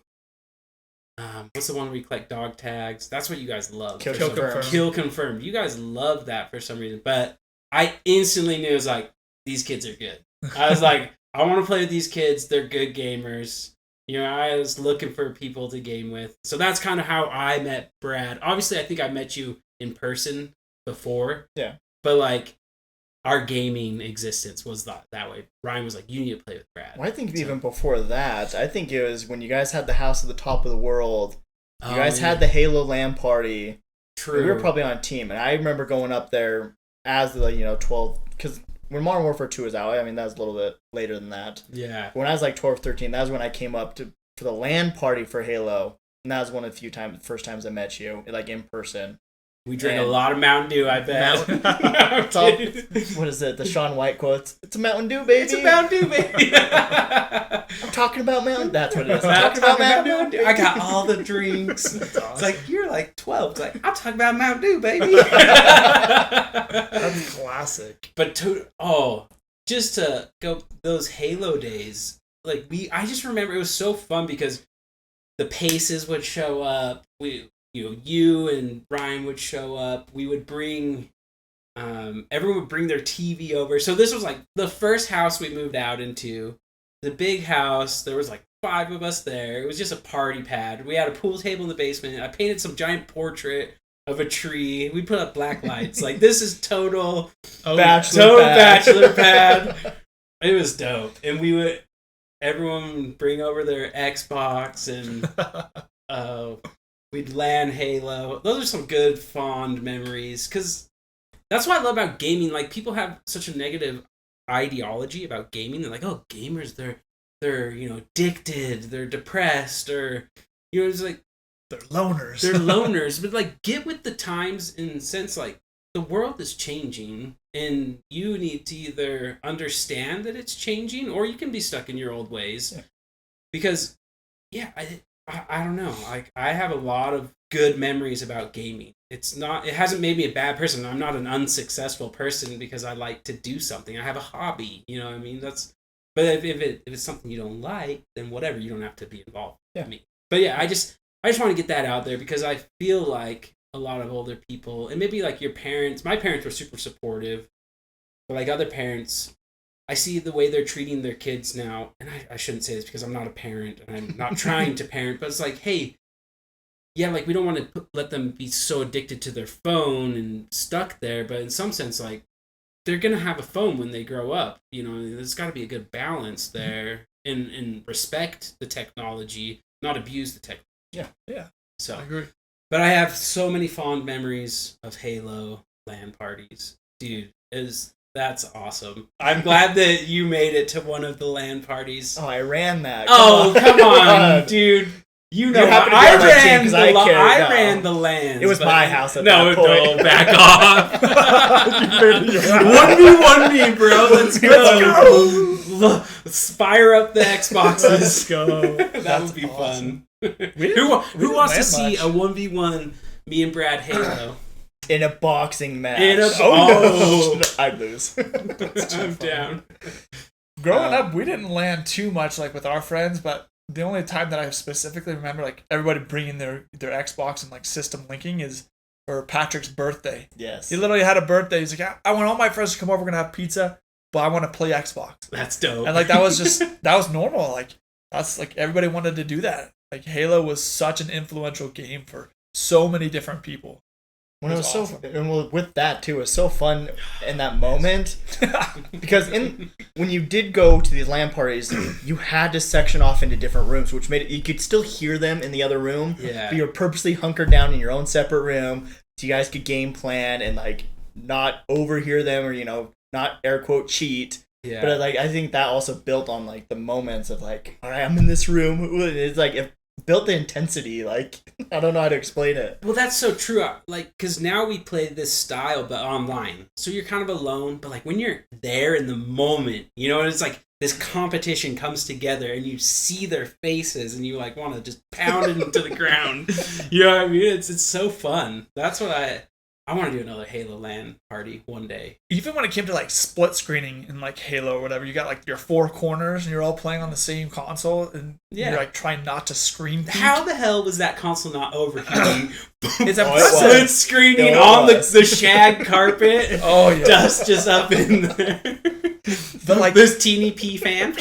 What's the one where you collect dog tags? That's what you guys love. Kill Confirmed. You guys love that for some reason. But I instantly knew, it was like, these kids are good. I was like, I want to play with these kids. They're good gamers. I was looking for people to game with. So that's kind of how I met Brad. Obviously, I think I met you in person before. Yeah. But, our gaming existence was that way. Ryan was like, you need to play with Brad. Well, I think even before that, I think it was when you guys had the house at the top of the world. You guys had the Halo LAN party. True. We were probably on a team. And I remember going up there as the, 12... Because when Modern Warfare 2 was out, I mean, that was a little bit later than that. Yeah. When I was 12, 13, that was when I came up for the LAN party for Halo. And that was one of the first times I met you, in person. We drink a And- lot of Mountain Dew, I bet. It's all- what is it? The Shaun White quotes. It's a Mountain Dew, baby. It's a Mountain Dew, baby. I'm talking about Mountain. That's what it is. I'm I'm talking about Mountain Dew. I got all the drinks. That's It's awesome. like, you're like 12. It's like, I'm talking about Mountain Dew, baby. That's classic. But just to go those Halo days, like I just remember it was so fun because the Paces would show up. You and Ryan would show up. We would bring, everyone would bring their TV over. So this was like the first house we moved out into, the big house. There was like 5 of us there. It was just a party pad. We had a pool table in the basement. I painted some giant portrait of a tree. We put up black lights. Like, this is total bachelor pad. It was dope. And everyone would bring over their Xbox and we'd LAN Halo. Those are some good, fond memories. Because that's what I love about gaming. Like, people have such a negative ideology about gaming. They're like, oh, gamers, they're addicted, they're depressed, or, it's like, They're loners. they're loners. But, like, get with the times in the sense, like, the world is changing, and you need to either understand that it's changing, or you can be stuck in your old ways. Yeah. Because, I don't know. Like, I have a lot of good memories about gaming. It hasn't made me a bad person. I'm not an unsuccessful person because I like to do something. I have a hobby. You know what I mean? But if it's something you don't like, then whatever. You don't have to be involved with me. But yeah, I just want to get that out there because I feel like a lot of older people, and maybe like your parents, my parents were super supportive, but like other parents, I see the way they're treating their kids now, and I shouldn't say this because I'm not a parent and I'm not trying to parent, but it's like, hey, yeah, like we don't want to let them be so addicted to their phone and stuck there, but in some sense, like they're going to have a phone when they grow up. There's got to be a good balance there and respect the technology, not abuse the technology. Yeah. So I agree. But I have so many fond memories of Halo LAN parties. Dude, that's awesome. I'm glad that you made it to one of the LAN parties. Oh, I ran that. Come on, dude. You know, happen to be I on my team ran 'cause the I ran the LANs. It was but- my house at no, that point. No, back off. 1v1 me, bro. Let's go. Let's fire up the Xboxes. Let's go. That would be awesome. fun. We Who wants to didn't see land a 1v1 me and Brad Halo? In a boxing match. Oh. I'd lose. I'm down. Growing up, we didn't land too much like with our friends, but the only time that I specifically remember like everybody bringing their Xbox and like system linking is for Patrick's birthday. Yes. He literally had a birthday. He's like, I want all my friends to come over. We're gonna have pizza, but I want to play Xbox. That's dope. And like that was normal. Like that's like everybody wanted to do that. Like Halo was such an influential game for so many different people. When it was so, awesome. and with that too, it was so fun in that moment because when you did go to these LAN parties, you had to section off into different rooms, which made it you could still hear them in the other room. Yeah. But you were purposely hunkered down in your own separate room so you guys could game plan and like not overhear them or not air quote cheat. Yeah. But like I think that also built on like the moments of like, all right, I'm in this room. It's like it built the intensity. Like I don't know how to explain it. Well, that's so true. Like, because now we play this style, but online. So you're kind of alone. But like when you're there in the moment, it's like this competition comes together, and you see their faces, and you like want to just pound it into the ground. You know what I mean? It's so fun. That's what I want to do another Halo LAN party one day. Even when it came to like split screening in like Halo or whatever, you got like your 4 corners and you're all playing on the same console and Yeah. you're like trying not to scream peek. How the hell was that console not overheating? It's a Oh, it split was. screening No, it on was. the shag carpet. Oh yeah. Dust just up in there. But like This teeny P fan.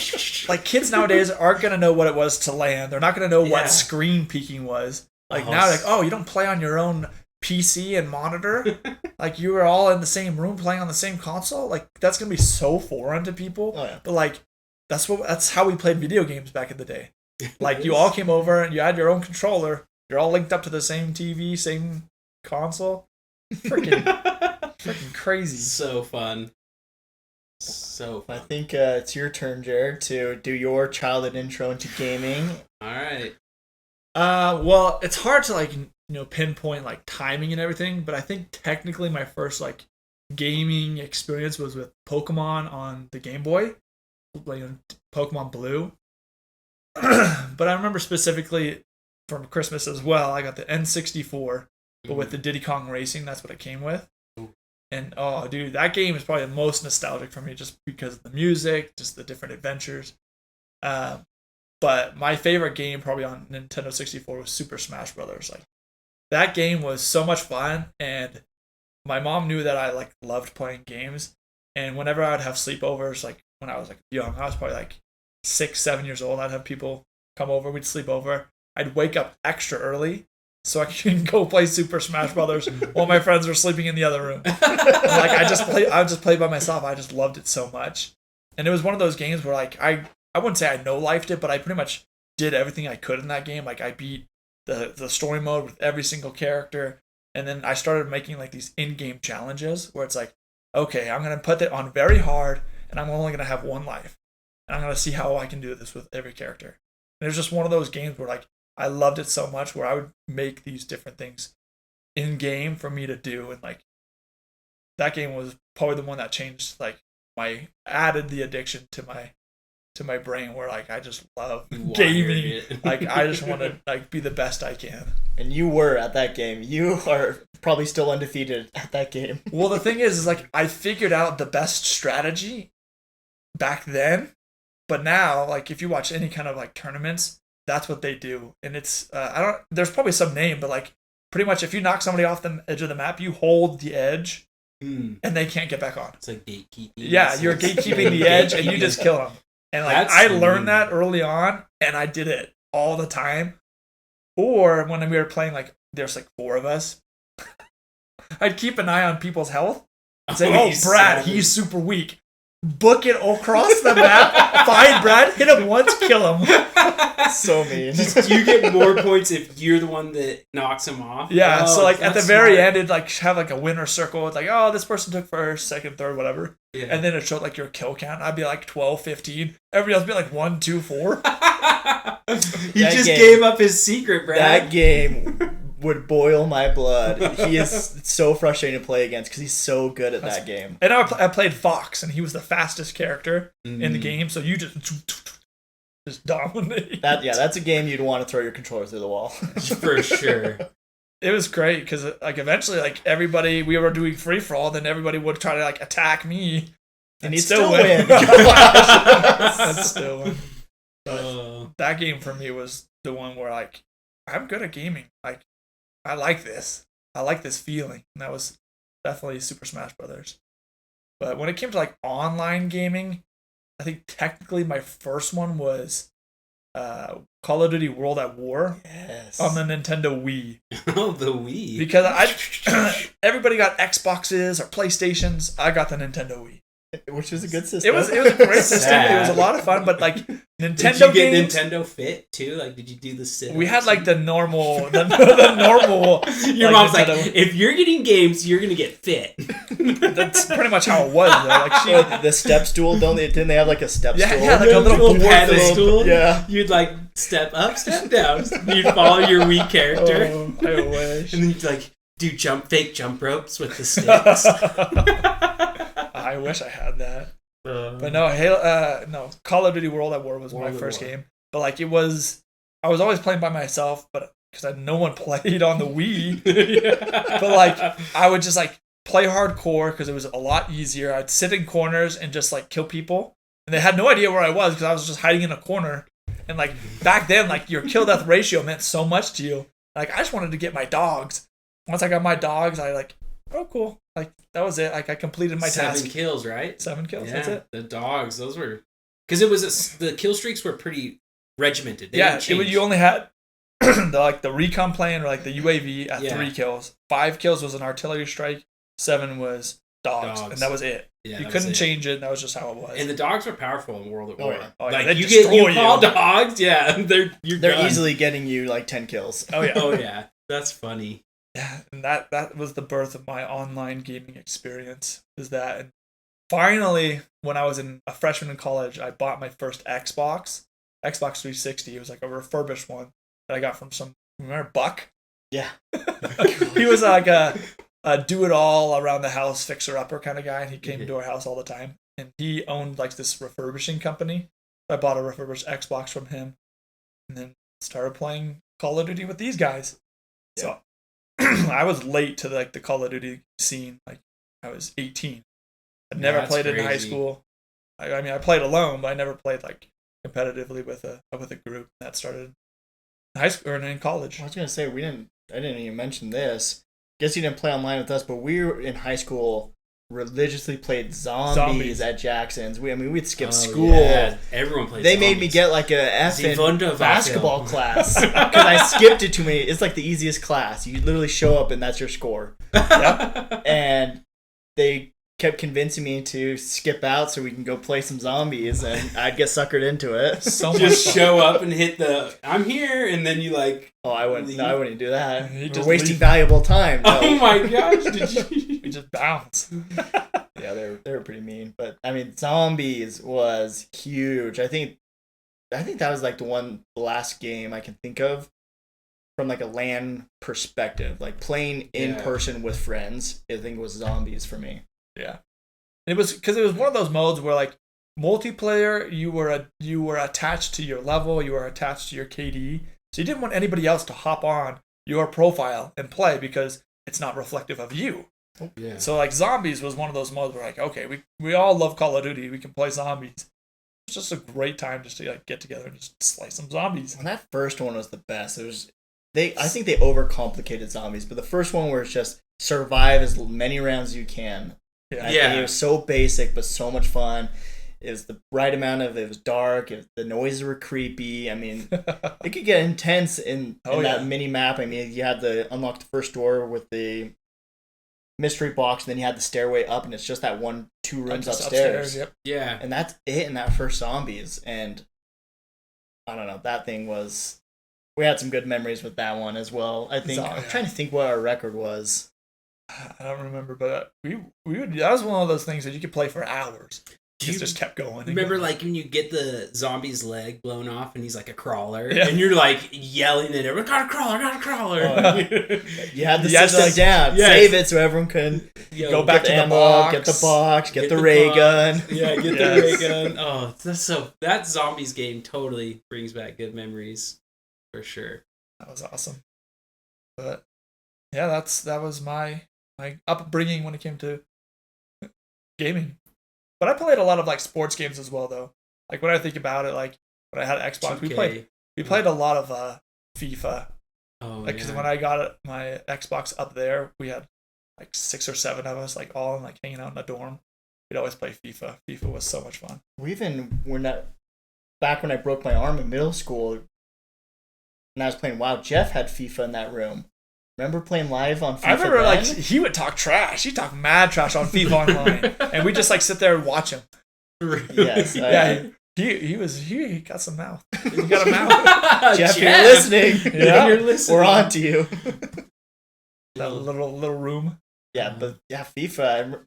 like kids nowadays aren't gonna know what it was to LAN. They're not gonna know Yeah. what screen peeking was. Like Oh, now, like you don't play on your own PC and monitor. Like you were all in the same room playing on the same console. Like that's gonna be so foreign to people. Oh, yeah. But like that's how we played video games back in the day. Like you all came over and you had your own controller. You're all linked up to the same TV, same console. Freaking crazy. So fun. So I fun. think it's your turn, Jared, to do your childhood intro into gaming. All right. Well, it's hard to like pinpoint like timing and everything, but I think technically my first like gaming experience was with Pokemon on the Game Boy, Pokemon Blue. But I remember specifically from Christmas as well, I got the N64, but with the Diddy Kong Racing, that's what it came with. And oh, dude, that game is probably the most nostalgic for me, just because of the music, just the different adventures. But my favorite game probably on Nintendo 64 was Super Smash Brothers. Like, that game was so much fun, and my mom knew that I like loved playing games. And whenever I would have sleepovers, like when I was like young, I was probably like 6, 7 years old, I'd have people come over, we'd sleep over. I'd wake up extra early so I can go play Super Smash Brothers while my friends were sleeping in the other room. Like, I would just play by myself. I just loved it so much. And it was one of those games where like I wouldn't say I no-lifed it, but I pretty much did everything I could in that game. Like, I beat the story mode with every single character, and then I started making like these in-game challenges where it's like, okay, I'm gonna put it on very hard, and I'm only gonna have one life, and I'm gonna see how I can do this with every character. And it was just one of those games where like I loved it so much, where I would make these different things in game for me to do, and like that game was probably the one that changed, like, added the addiction to my brain, where like I just love gaming. Like, I just want to like be the best I can. And you were at that game. You are probably still undefeated at that game. Well, the thing is like I figured out the best strategy back then, but now like if you watch any kind of like tournaments, that's what they do. And it's there's probably some name, but like pretty much if you knock somebody off the edge of the map, you hold the edge and they can't get back on. It's like gatekeeping. Yeah, you're gatekeeping the edge and you just kill them. And like I learned that early on, and I did it all the time. Or when we were playing, like there's like 4 of us, I'd keep an eye on people's health and say, "Oh, Brad, he's super weak. Book it across the map. Find Brad, hit him once, kill him." So mean. Do you get more points if you're the one that knocks him off? Yeah, so like at the very smart. end, it'd like have like a winner circle. It's like, oh, this person took first, second, third, whatever. Yeah. And then it showed like your kill count. I'd be like 12, 15. Everybody else would be like 1, 2, 4. He just gave up his secret, Brad. That game would boil my blood. He is so frustrating to play against because he's so good at that game. And I played Fox, and he was the fastest character in the game. So you just dominate. That's a game you'd want to throw your controller through the wall. For sure. It was great because like eventually like everybody, we were doing free for all, then everybody would try to like attack me, and he'd still win. I'd still win. But that game for me was the one where like I'm good at gaming. Like I like this feeling, and that was definitely Super Smash Brothers. But when it came to like online gaming, I think technically my first one was Call of Duty World at War. Yes. On the Nintendo Wii. Oh, the Wii. Because everybody got Xboxes or PlayStations. I got the Nintendo Wii. Which was a good system. It was a great system. It was a lot of fun, but like Nintendo Did you get games, Nintendo Fit too? Like, did you do the sit? we had like the normal, the normal. Your like, mom's Nintendo. like, if you're getting games, you're gonna get fit. That's pretty much how it was. Though. Like the step stool, didn't they have like a step stool? Yeah, like a little board pedestal. Yeah. You'd like step up, step down. You'd follow your Wii character. Oh, I wish. And then you'd like do fake jump ropes with the sticks. I wish I had that. But no, Call of Duty World at War was my first game. But like I was always playing by myself, but because no one played on the Wii. But like I would just like play hardcore because it was a lot easier. I'd sit in corners and just like kill people, and they had no idea where I was because I was just hiding in a corner. And like back then, like your kill death ratio meant so much to you. Like I just wanted to get my dogs. Once I got my dogs, I like, oh cool, like that was it. Like I completed my task. 7 kills, right? 7 kills. Yeah, That's it. the dogs. Those were because it was the kill streaks were pretty regimented. They didn't change. You only had the recon plane or like the UAV at 3 kills. 5 kills was an artillery strike. 7 was dogs. And that was it. Yeah, you couldn't change it. That was just how it was. And the dogs were powerful in World at War. Oh, yeah. Like you call dogs, yeah, they're easily getting you like 10 kills. Oh yeah, oh yeah, that's funny. Yeah, and that was the birth of my online gaming experience. Is that and finally when I was a freshman in college, I bought my first Xbox 360. It was like a refurbished one that I got from remember Buck? Yeah. He was like a do it all around the house fixer upper kind of guy, and he came to our house all the time. And he owned like this refurbishing company. I bought a refurbished Xbox from him, and then started playing Call of Duty with these guys. Yeah. So I was late to like the Call of Duty scene. Like I was 18. I'd never That's played it in high crazy. school. I mean, I played alone, but I never played like competitively with a group. That started in high school or in college. I was gonna say I didn't even mention this. Guess you didn't play online with us, but we were in high school. Religiously played zombies at Jackson's. We'd skip school. Yeah. Everyone plays. They made me get like a F Sie in Wunderwaffe. basketball class because I skipped it too many. It's like the easiest class. You literally show up and that's your score. Yep. And they kept convincing me to skip out so we can go play some zombies, and I'd get suckered into it. So much Just fun. show up and hit the "I'm here," and then you like. Oh, I wouldn't. No, I wouldn't do that. You We're just wasting leave. valuable time. No. Oh my gosh! Did you? We just bounce. Yeah, they were pretty mean. But I mean, zombies was huge. I think that was like the last game I can think of from like a LAN perspective, like playing in person with friends. I think it was zombies for me. Yeah, it was because it was one of those modes where like multiplayer, you were attached to your level, you were attached to your KD, so you didn't want anybody else to hop on your profile and play because it's not reflective of you. Yeah. So like zombies was one of those modes where like, okay, we all love Call of Duty, we can play zombies. It's just a great time just to like get together and just slay some zombies. When that first one was the best. I think they overcomplicated zombies, but the first one where it's just survive as many rounds as you can. Yeah. I think it was so basic but so much fun. It was the right amount of. It was dark. The noises were creepy. I mean, it could get intense in that mini map. I mean, you had to unlock the first door with the mystery box, and then you had the stairway up, and it's just that 1-2 rooms Just upstairs. Yep. Yeah. And that's it in that first zombies. And I don't know, that thing was. We had some good memories with that one as well. I think I'm trying to think what our record was. I don't remember, but we would. That was one of those things that you could play for hours. You Just kept going. Remember, like when you get the zombie's leg blown off and he's like a crawler, Yeah. and you're like yelling at everyone, "Got a crawler! Got a crawler!" You had the You had to, system like, down, yes. save it so everyone can Yo, go back to the ammo, box. get the box, get the the ray box. gun. Yeah, get Yes. the ray gun. Oh, that zombies game totally brings back good memories, for sure. That was awesome. But yeah, that was my upbringing when it came to gaming. But I played a lot of like sports games as well, though. Like when I think about it, like when I had Xbox, we 2K. played a lot of FIFA. Oh, Like because yeah. when I got my Xbox up there, we had like 6 or 7 of us, like all like hanging out in a dorm. We'd always play FIFA. FIFA was so much fun. Back when I broke my arm in middle school, and I was playing WoW, Jeff had FIFA in that room. Remember playing live on FIFA? I remember then? like he would talk trash. He'd talk mad trash on FIFA online, and we just like sit there and watch him. Yes, He got some mouth. He got a mouth. Jeff, you're listening. Yeah. You're listening. We're on to you. That little room. Yeah, but yeah, FIFA.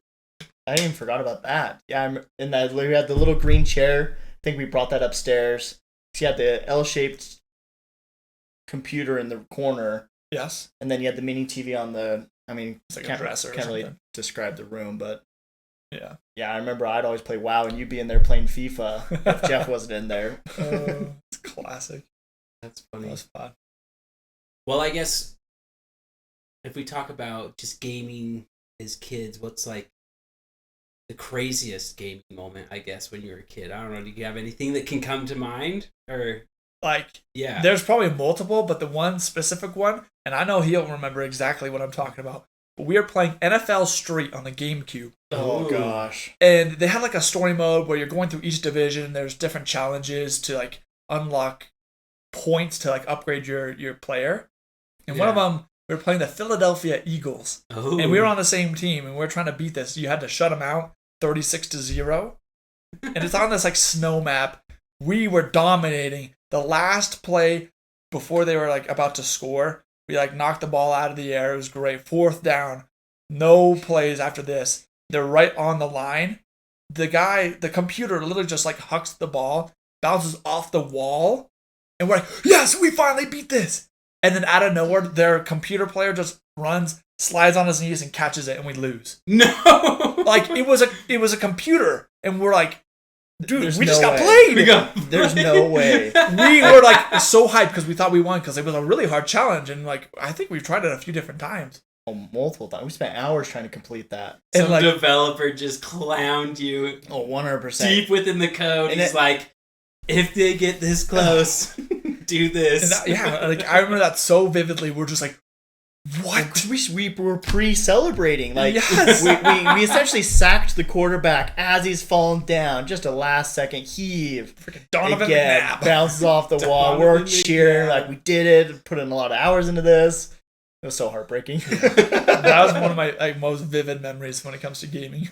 I even forgot about that. Yeah, in that we had the little green chair. I think we brought that upstairs. So you had the L-shaped computer in the corner, Yes. and then you had the mini TV on the. I mean, It's like a can't, dresser or can't really something. describe the room, but Yeah. yeah, I remember I'd always play WoW, and you'd be in there playing FIFA if Jeff wasn't in there. It's classic. That's That funny. was fun. Well, I guess if we talk about just gaming as kids, what's like the craziest gaming moment, I guess, when you were a kid? I don't know. Do you have anything that can come to mind? Or, Like, yeah. there's probably multiple, but the one specific one, and I know he'll remember exactly what I'm talking about. But we were playing NFL Street on the GameCube. Oh Ooh. gosh. And they had like a story mode where you're going through each division. There's different challenges to like unlock points to like upgrade your player. And one of them, we were playing the Philadelphia Eagles. Oh. And we were on the same team and we were trying to beat this. You had to shut them out 36-0. And it's on this like snow map. We were dominating. The last play before they were like about to score, we like knocked the ball out of the air. It was great. 4th down. No plays after this. They're right on the line. The computer literally just like hucks the ball, bounces off the wall, and we're like, yes, we finally beat this. and then out of nowhere, their computer player just runs, slides on his knees, and catches it, and we lose. No, Like it was a computer, and we're like, dude, There's we just no got way. played. There's no way. We were like so hyped because we thought we won because it was a really hard challenge, and like I think we've tried it a few different times. Oh, multiple times. We spent hours trying to complete that. And some like, developer just clowned you Oh, 100%. deep within the code. And He's like, if they get this close, do this. and that, yeah, like I remember that so vividly. We're just like, what? Because we were pre-celebrating. Like, Yes. we essentially sacked the quarterback as he's falling down. Just a last-second heave. Freaking Donovan Again, McNabb. bounces off the wall. Donovan We're cheering. McNabb. Like, we did it. Put in a lot of hours into this. It was so heartbreaking. That was one of my like most vivid memories when it comes to gaming.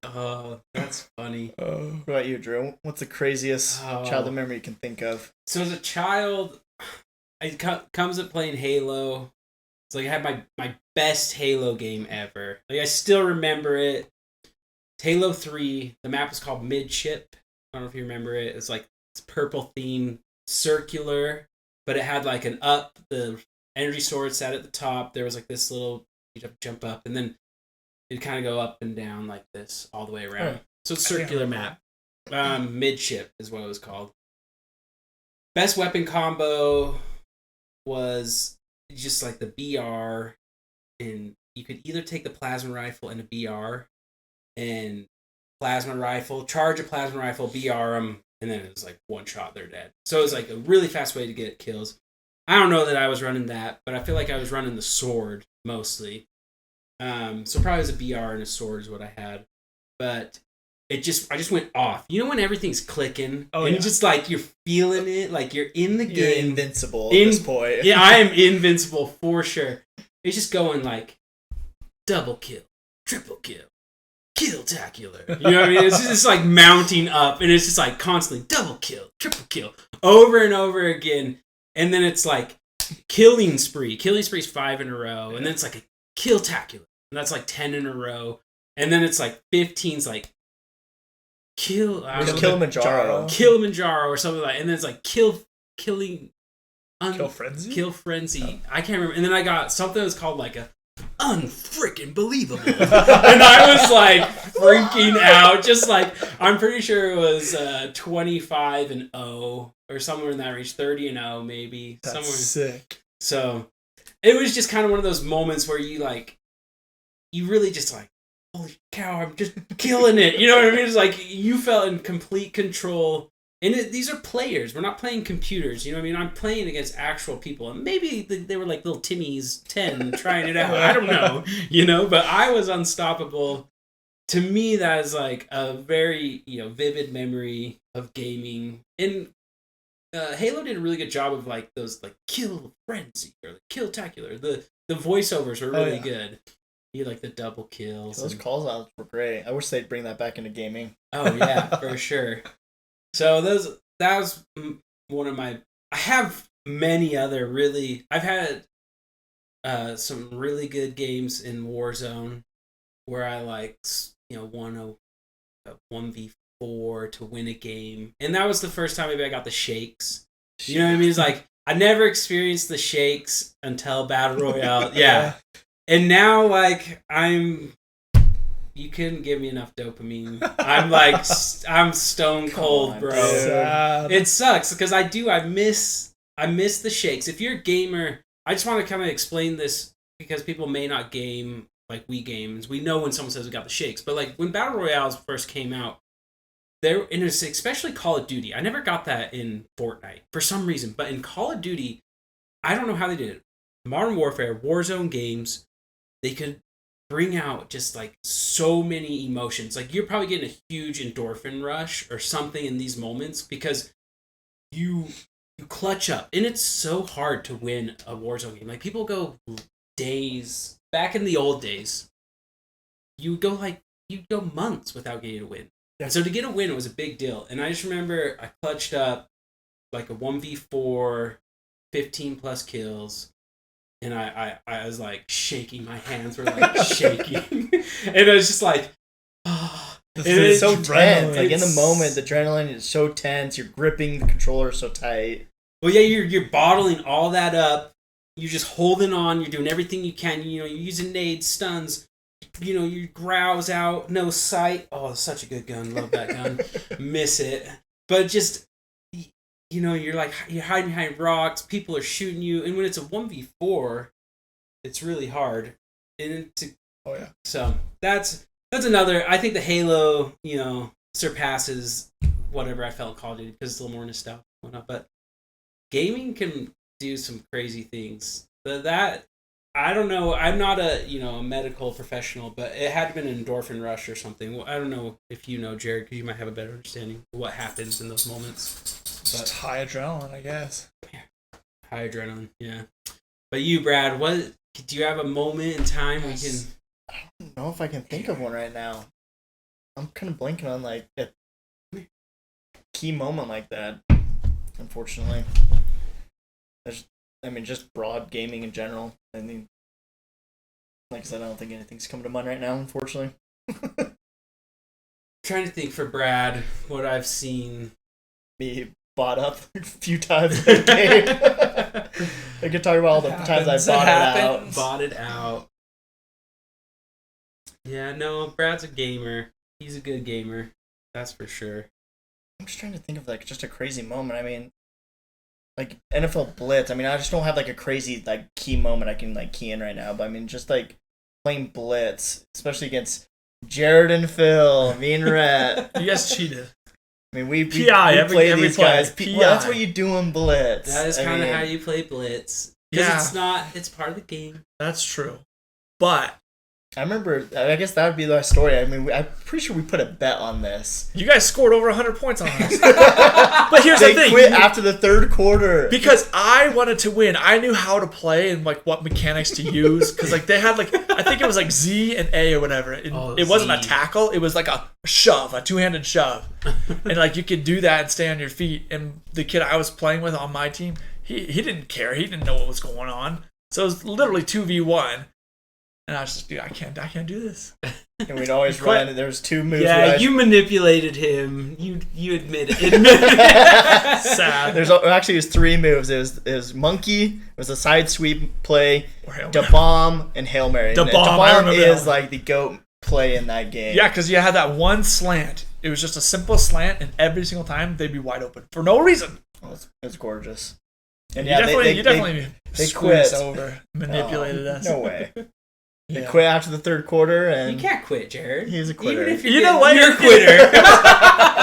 Oh, that's funny. What about you, Drew? What's the craziest childhood memory you can think of? So as a child, comes at playing Halo. It's like I had my best Halo game ever. Like I still remember it. It's Halo 3. The map was called Midship. I don't know if you remember it. It's like it's purple theme, circular, but it had like an up. The energy sword sat at the top. There was like this little you'd have to jump up, and then it'd kind of go up and down like this all the way around. So it's a circular map. Midship is what it was called. Best weapon combo was just like the BR, and you could either take the plasma rifle and a BR, and plasma rifle, charge a plasma rifle, BR them, and then it was like one shot, they're dead. So it was like a really fast way to get kills. I don't know that I was running that, but I feel like I was running the sword mostly. So probably as a BR and a sword is what I had. But I just went off. You know when everything's clicking? Oh, and yeah. just like you're feeling it, like you're in the You're game. invincible at this point. Yeah, I am invincible for sure. It's just going like double kill, triple kill, kill-tacular. You know what I mean? It's just like mounting up, and it's just like constantly double kill, triple kill, over and over again. And then it's like killing spree. Killing spree's 5 in a row, and then it's like a kill-tacular, and that's like 10 in a row. And then it's like 15's like Kilimanjaro. Kilimanjaro or something like that. And then it's like kill frenzy. Kill frenzy. Oh. I can't remember. And then I got something that's called like a unfreaking believable. And I was like freaking out. Just like I'm pretty sure it was 25-0 or somewhere in that range, 30-0 maybe. That's somewhere. sick. So it was just kind of one of those moments where you really just like, holy cow, I'm just killing it. You know what I mean? It's like you felt in complete control. And these are players. We're not playing computers. You know what I mean? I'm playing against actual people. And maybe they were like little Timmy's 10 trying it out. I don't know. You know? But I was unstoppable. To me, that is like a very vivid memory of gaming. And Halo did a really good job of like those like kill frenzy or like kill-tacular. The voiceovers were really good. You like the double kills. Those calls outs were great. I wish they'd bring that back into gaming. Oh yeah, for sure. So that was one of my. I have many other really. I've had some really good games in Warzone where I won a 1v4 to win a game, and that was the first time maybe I got the shakes. You know what I mean? It's like I never experienced the shakes until Battle Royale. Yeah. And now, like, you couldn't give me enough dopamine. I'm like, I'm stone cold, bro. Sad. It sucks because I miss the shakes. If you're a gamer, I just want to kind of explain this because people may not game like we games. We know when someone says we got the shakes, but like when Battle Royales first came out, and it's especially Call of Duty. I never got that in Fortnite for some reason, but in Call of Duty, I don't know how they did it. Modern Warfare, Warzone games, they could bring out just like so many emotions. Like you're probably getting a huge endorphin rush or something in these moments because you clutch up. And it's so hard to win a Warzone game. Like people go days. Back in the old days, you'd go months without getting a win. Yeah. So to get a win, it was a big deal. And I just remember I clutched up like a 1v4, 15 plus kills. And I was like shaking. My hands were like shaking. And it was just like, oh. It's so tense. Like in the It's- moment, the adrenaline is so tense. You're gripping the controller so tight. Well, yeah, you're bottling all that up. you're just holding on. You're doing everything you can. You know, you're using nades, stuns. You know, your growls out, no sight. Oh, it's such a good gun. Love that gun. Miss it. But just, you know, you're hiding behind rocks. People are shooting you. And when it's a 1v4, it's really hard. Oh, yeah. So that's another. I think the Halo, you know, surpasses whatever I felt Call of Duty because it's a little more nostalgic and whatnot. But gaming can do some crazy things. That I don't know. I'm not a medical professional, but it had been an endorphin rush or something. Well, I don't know if you know, Jared, because you might have a better understanding of what happens in those moments. Just high adrenaline, I guess. High adrenaline, yeah. But you, Brad, what do you have a moment in time we can? I don't know if I can think of one right now. I'm kind of blanking on like a key moment like that. Unfortunately, just broad gaming in general. I mean, like I said, I don't think anything's coming to mind right now. Unfortunately, Trying to think for Brad what I've seen. me bought up a few times in the game. I could talk about all the times I Bought it out. Yeah, no, Brad's a gamer. He's a good gamer. That's for sure. I'm just trying to think of like just a crazy moment. I mean, like NFL Blitz. I mean, I just don't have like a crazy like key moment I can like key in right now. But I mean, just like playing Blitz, especially against Jared and Phil, me and Rhett. You guys cheated. I mean, we PI, play these guys. PI. Well, that's what you do in Blitz. That is kind of how you play Blitz. Because it's part of the game. That's true. But I remember, I guess that would be the story. I mean, I'm pretty sure we put a bet on this. you guys scored over 100 points on us. But here's the thing. They quit after the third quarter. Because I wanted to win. I knew how to play and like what mechanics to use. Because like they had like, I think it was like Z and A or whatever. It wasn't a tackle. It was like a shove, a two-handed shove. And like you could do that and stay on your feet. And the kid I was playing with on my team, he didn't care. He didn't know what was going on. So it was literally 2v1. And I was just, dude, I can't do this. And we'd always run, and there was two moves. Yeah, you manipulated him. You admit it. Sad. Actually, it was three moves. It was monkey, it was a side sweep play, da bomb, and Hail Mary. Da bomb is like the GOAT play in that game. Yeah, because you had that one slant. It was just a simple slant, and every single time they'd be wide open for no reason. It was gorgeous. And you definitely they screwed quit. us over, manipulated us. No way. They quit after the third quarter, and you can't quit, Jared. He's a quitter. Even if you know what? You're a quitter.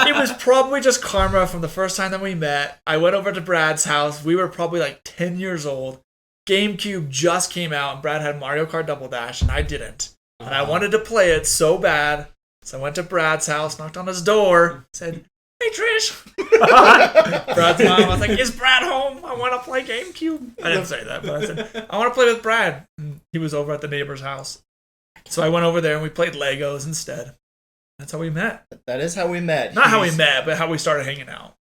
It was probably just karma from the first time that we met. I went over to Brad's house. We were probably like 10 years old. GameCube just came out, and Brad had Mario Kart Double Dash, and I didn't. And I wanted to play it so bad, so I went to Brad's house, knocked on his door, said, "Hey, Trish." Brad's mom was like, "Is Brad home? I want to play GameCube." I didn't say that, but I said, "I want to play with Brad." And he was over at the neighbor's house. So I went over there and we played Legos instead. That's how we met. That is how we met. Not how we met, but how we started hanging out.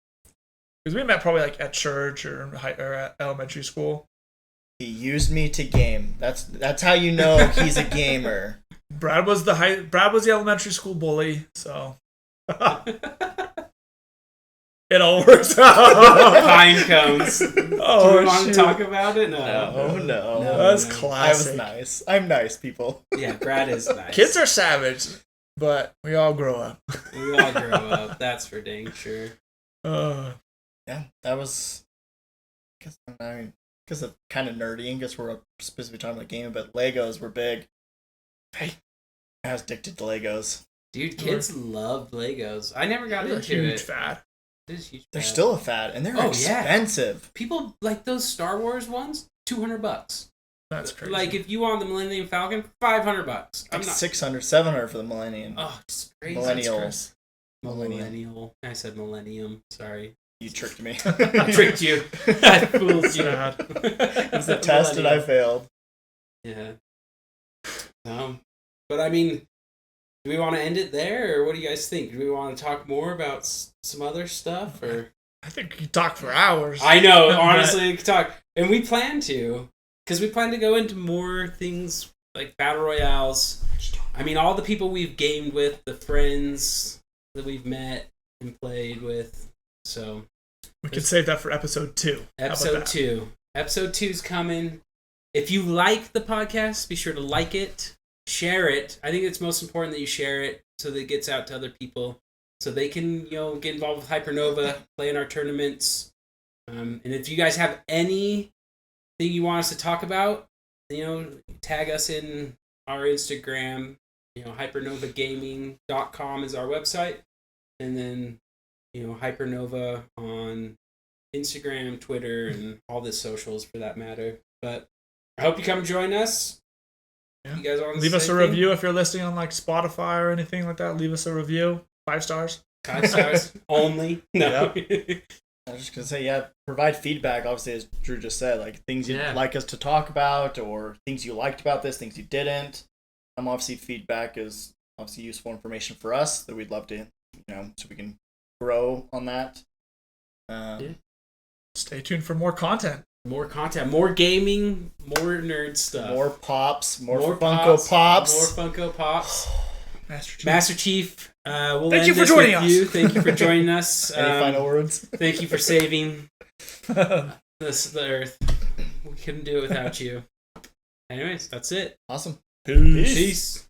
Because we met probably like at church or at elementary school. He used me to game. That's how you know he's a gamer. Brad was the elementary school bully, so it all works out. Pine cones. Oh, do we want to talk about it? No. That's classic. I was nice. I'm nice, people. Yeah, Brad is nice. Kids are savage, but we all grow up. We all grow up. That's for dang sure. Yeah, that was. Because of kind of nerdy, and guess we're specifically talking about gaming, but Legos were big. Hey, I was addicted to Legos. Dude, kids love Legos. I never got into huge it. fad. It is huge. They're still a fad, and they're expensive. Yeah. People like those Star Wars ones. $200. That's crazy. Like if you want the Millennium Falcon, $500. Like 600, 700 for the Millennium. Oh, it's crazy. Millennial. I said Millennium. Sorry. You tricked me. I tricked you. I fooled you. It was a test and I failed. Yeah. But I mean, do we want to end it there, or what do you guys think? Do we want to talk more about some other stuff, or? I think we could talk for hours. I know, honestly, we could talk, and we plan to, because we plan to go into more things like battle royales. I mean, all the people we've gamed with, the friends that we've met and played with. So we can save that for episode 2. Episode 2. Episode 2's coming. If you like the podcast, be sure to like it, share it. I think it's most important that you share it so that it gets out to other people, so they can get involved with Hypernova, play in our tournaments. And if you guys have anything you want us to talk about, tag us in our Instagram. hypernovagaming.com is our website, and then Hypernova on Instagram, Twitter, and all the socials for that matter. But I hope you come join us. Yeah. You guys want to leave us a review if you're listening on like Spotify or anything like that. Leave us a review, 5 stars. 5 stars only. No. I was just gonna say, provide feedback. Obviously, as Drew just said, like things you'd like us to talk about, or things you liked about this, things you didn't. Obviously, feedback is obviously useful information for us that we'd love to, so we can grow on that. Stay tuned for more content. More content, more gaming, more nerd stuff, more pops, more Funko Pops, Pops, more Funko Pops. Master Chief, we'll thank end you for this joining with us. you. Thank you for joining us. Any final words? Thank you for saving the Earth. We couldn't do it without you. Anyways, that's it. Awesome. Peace. Peace.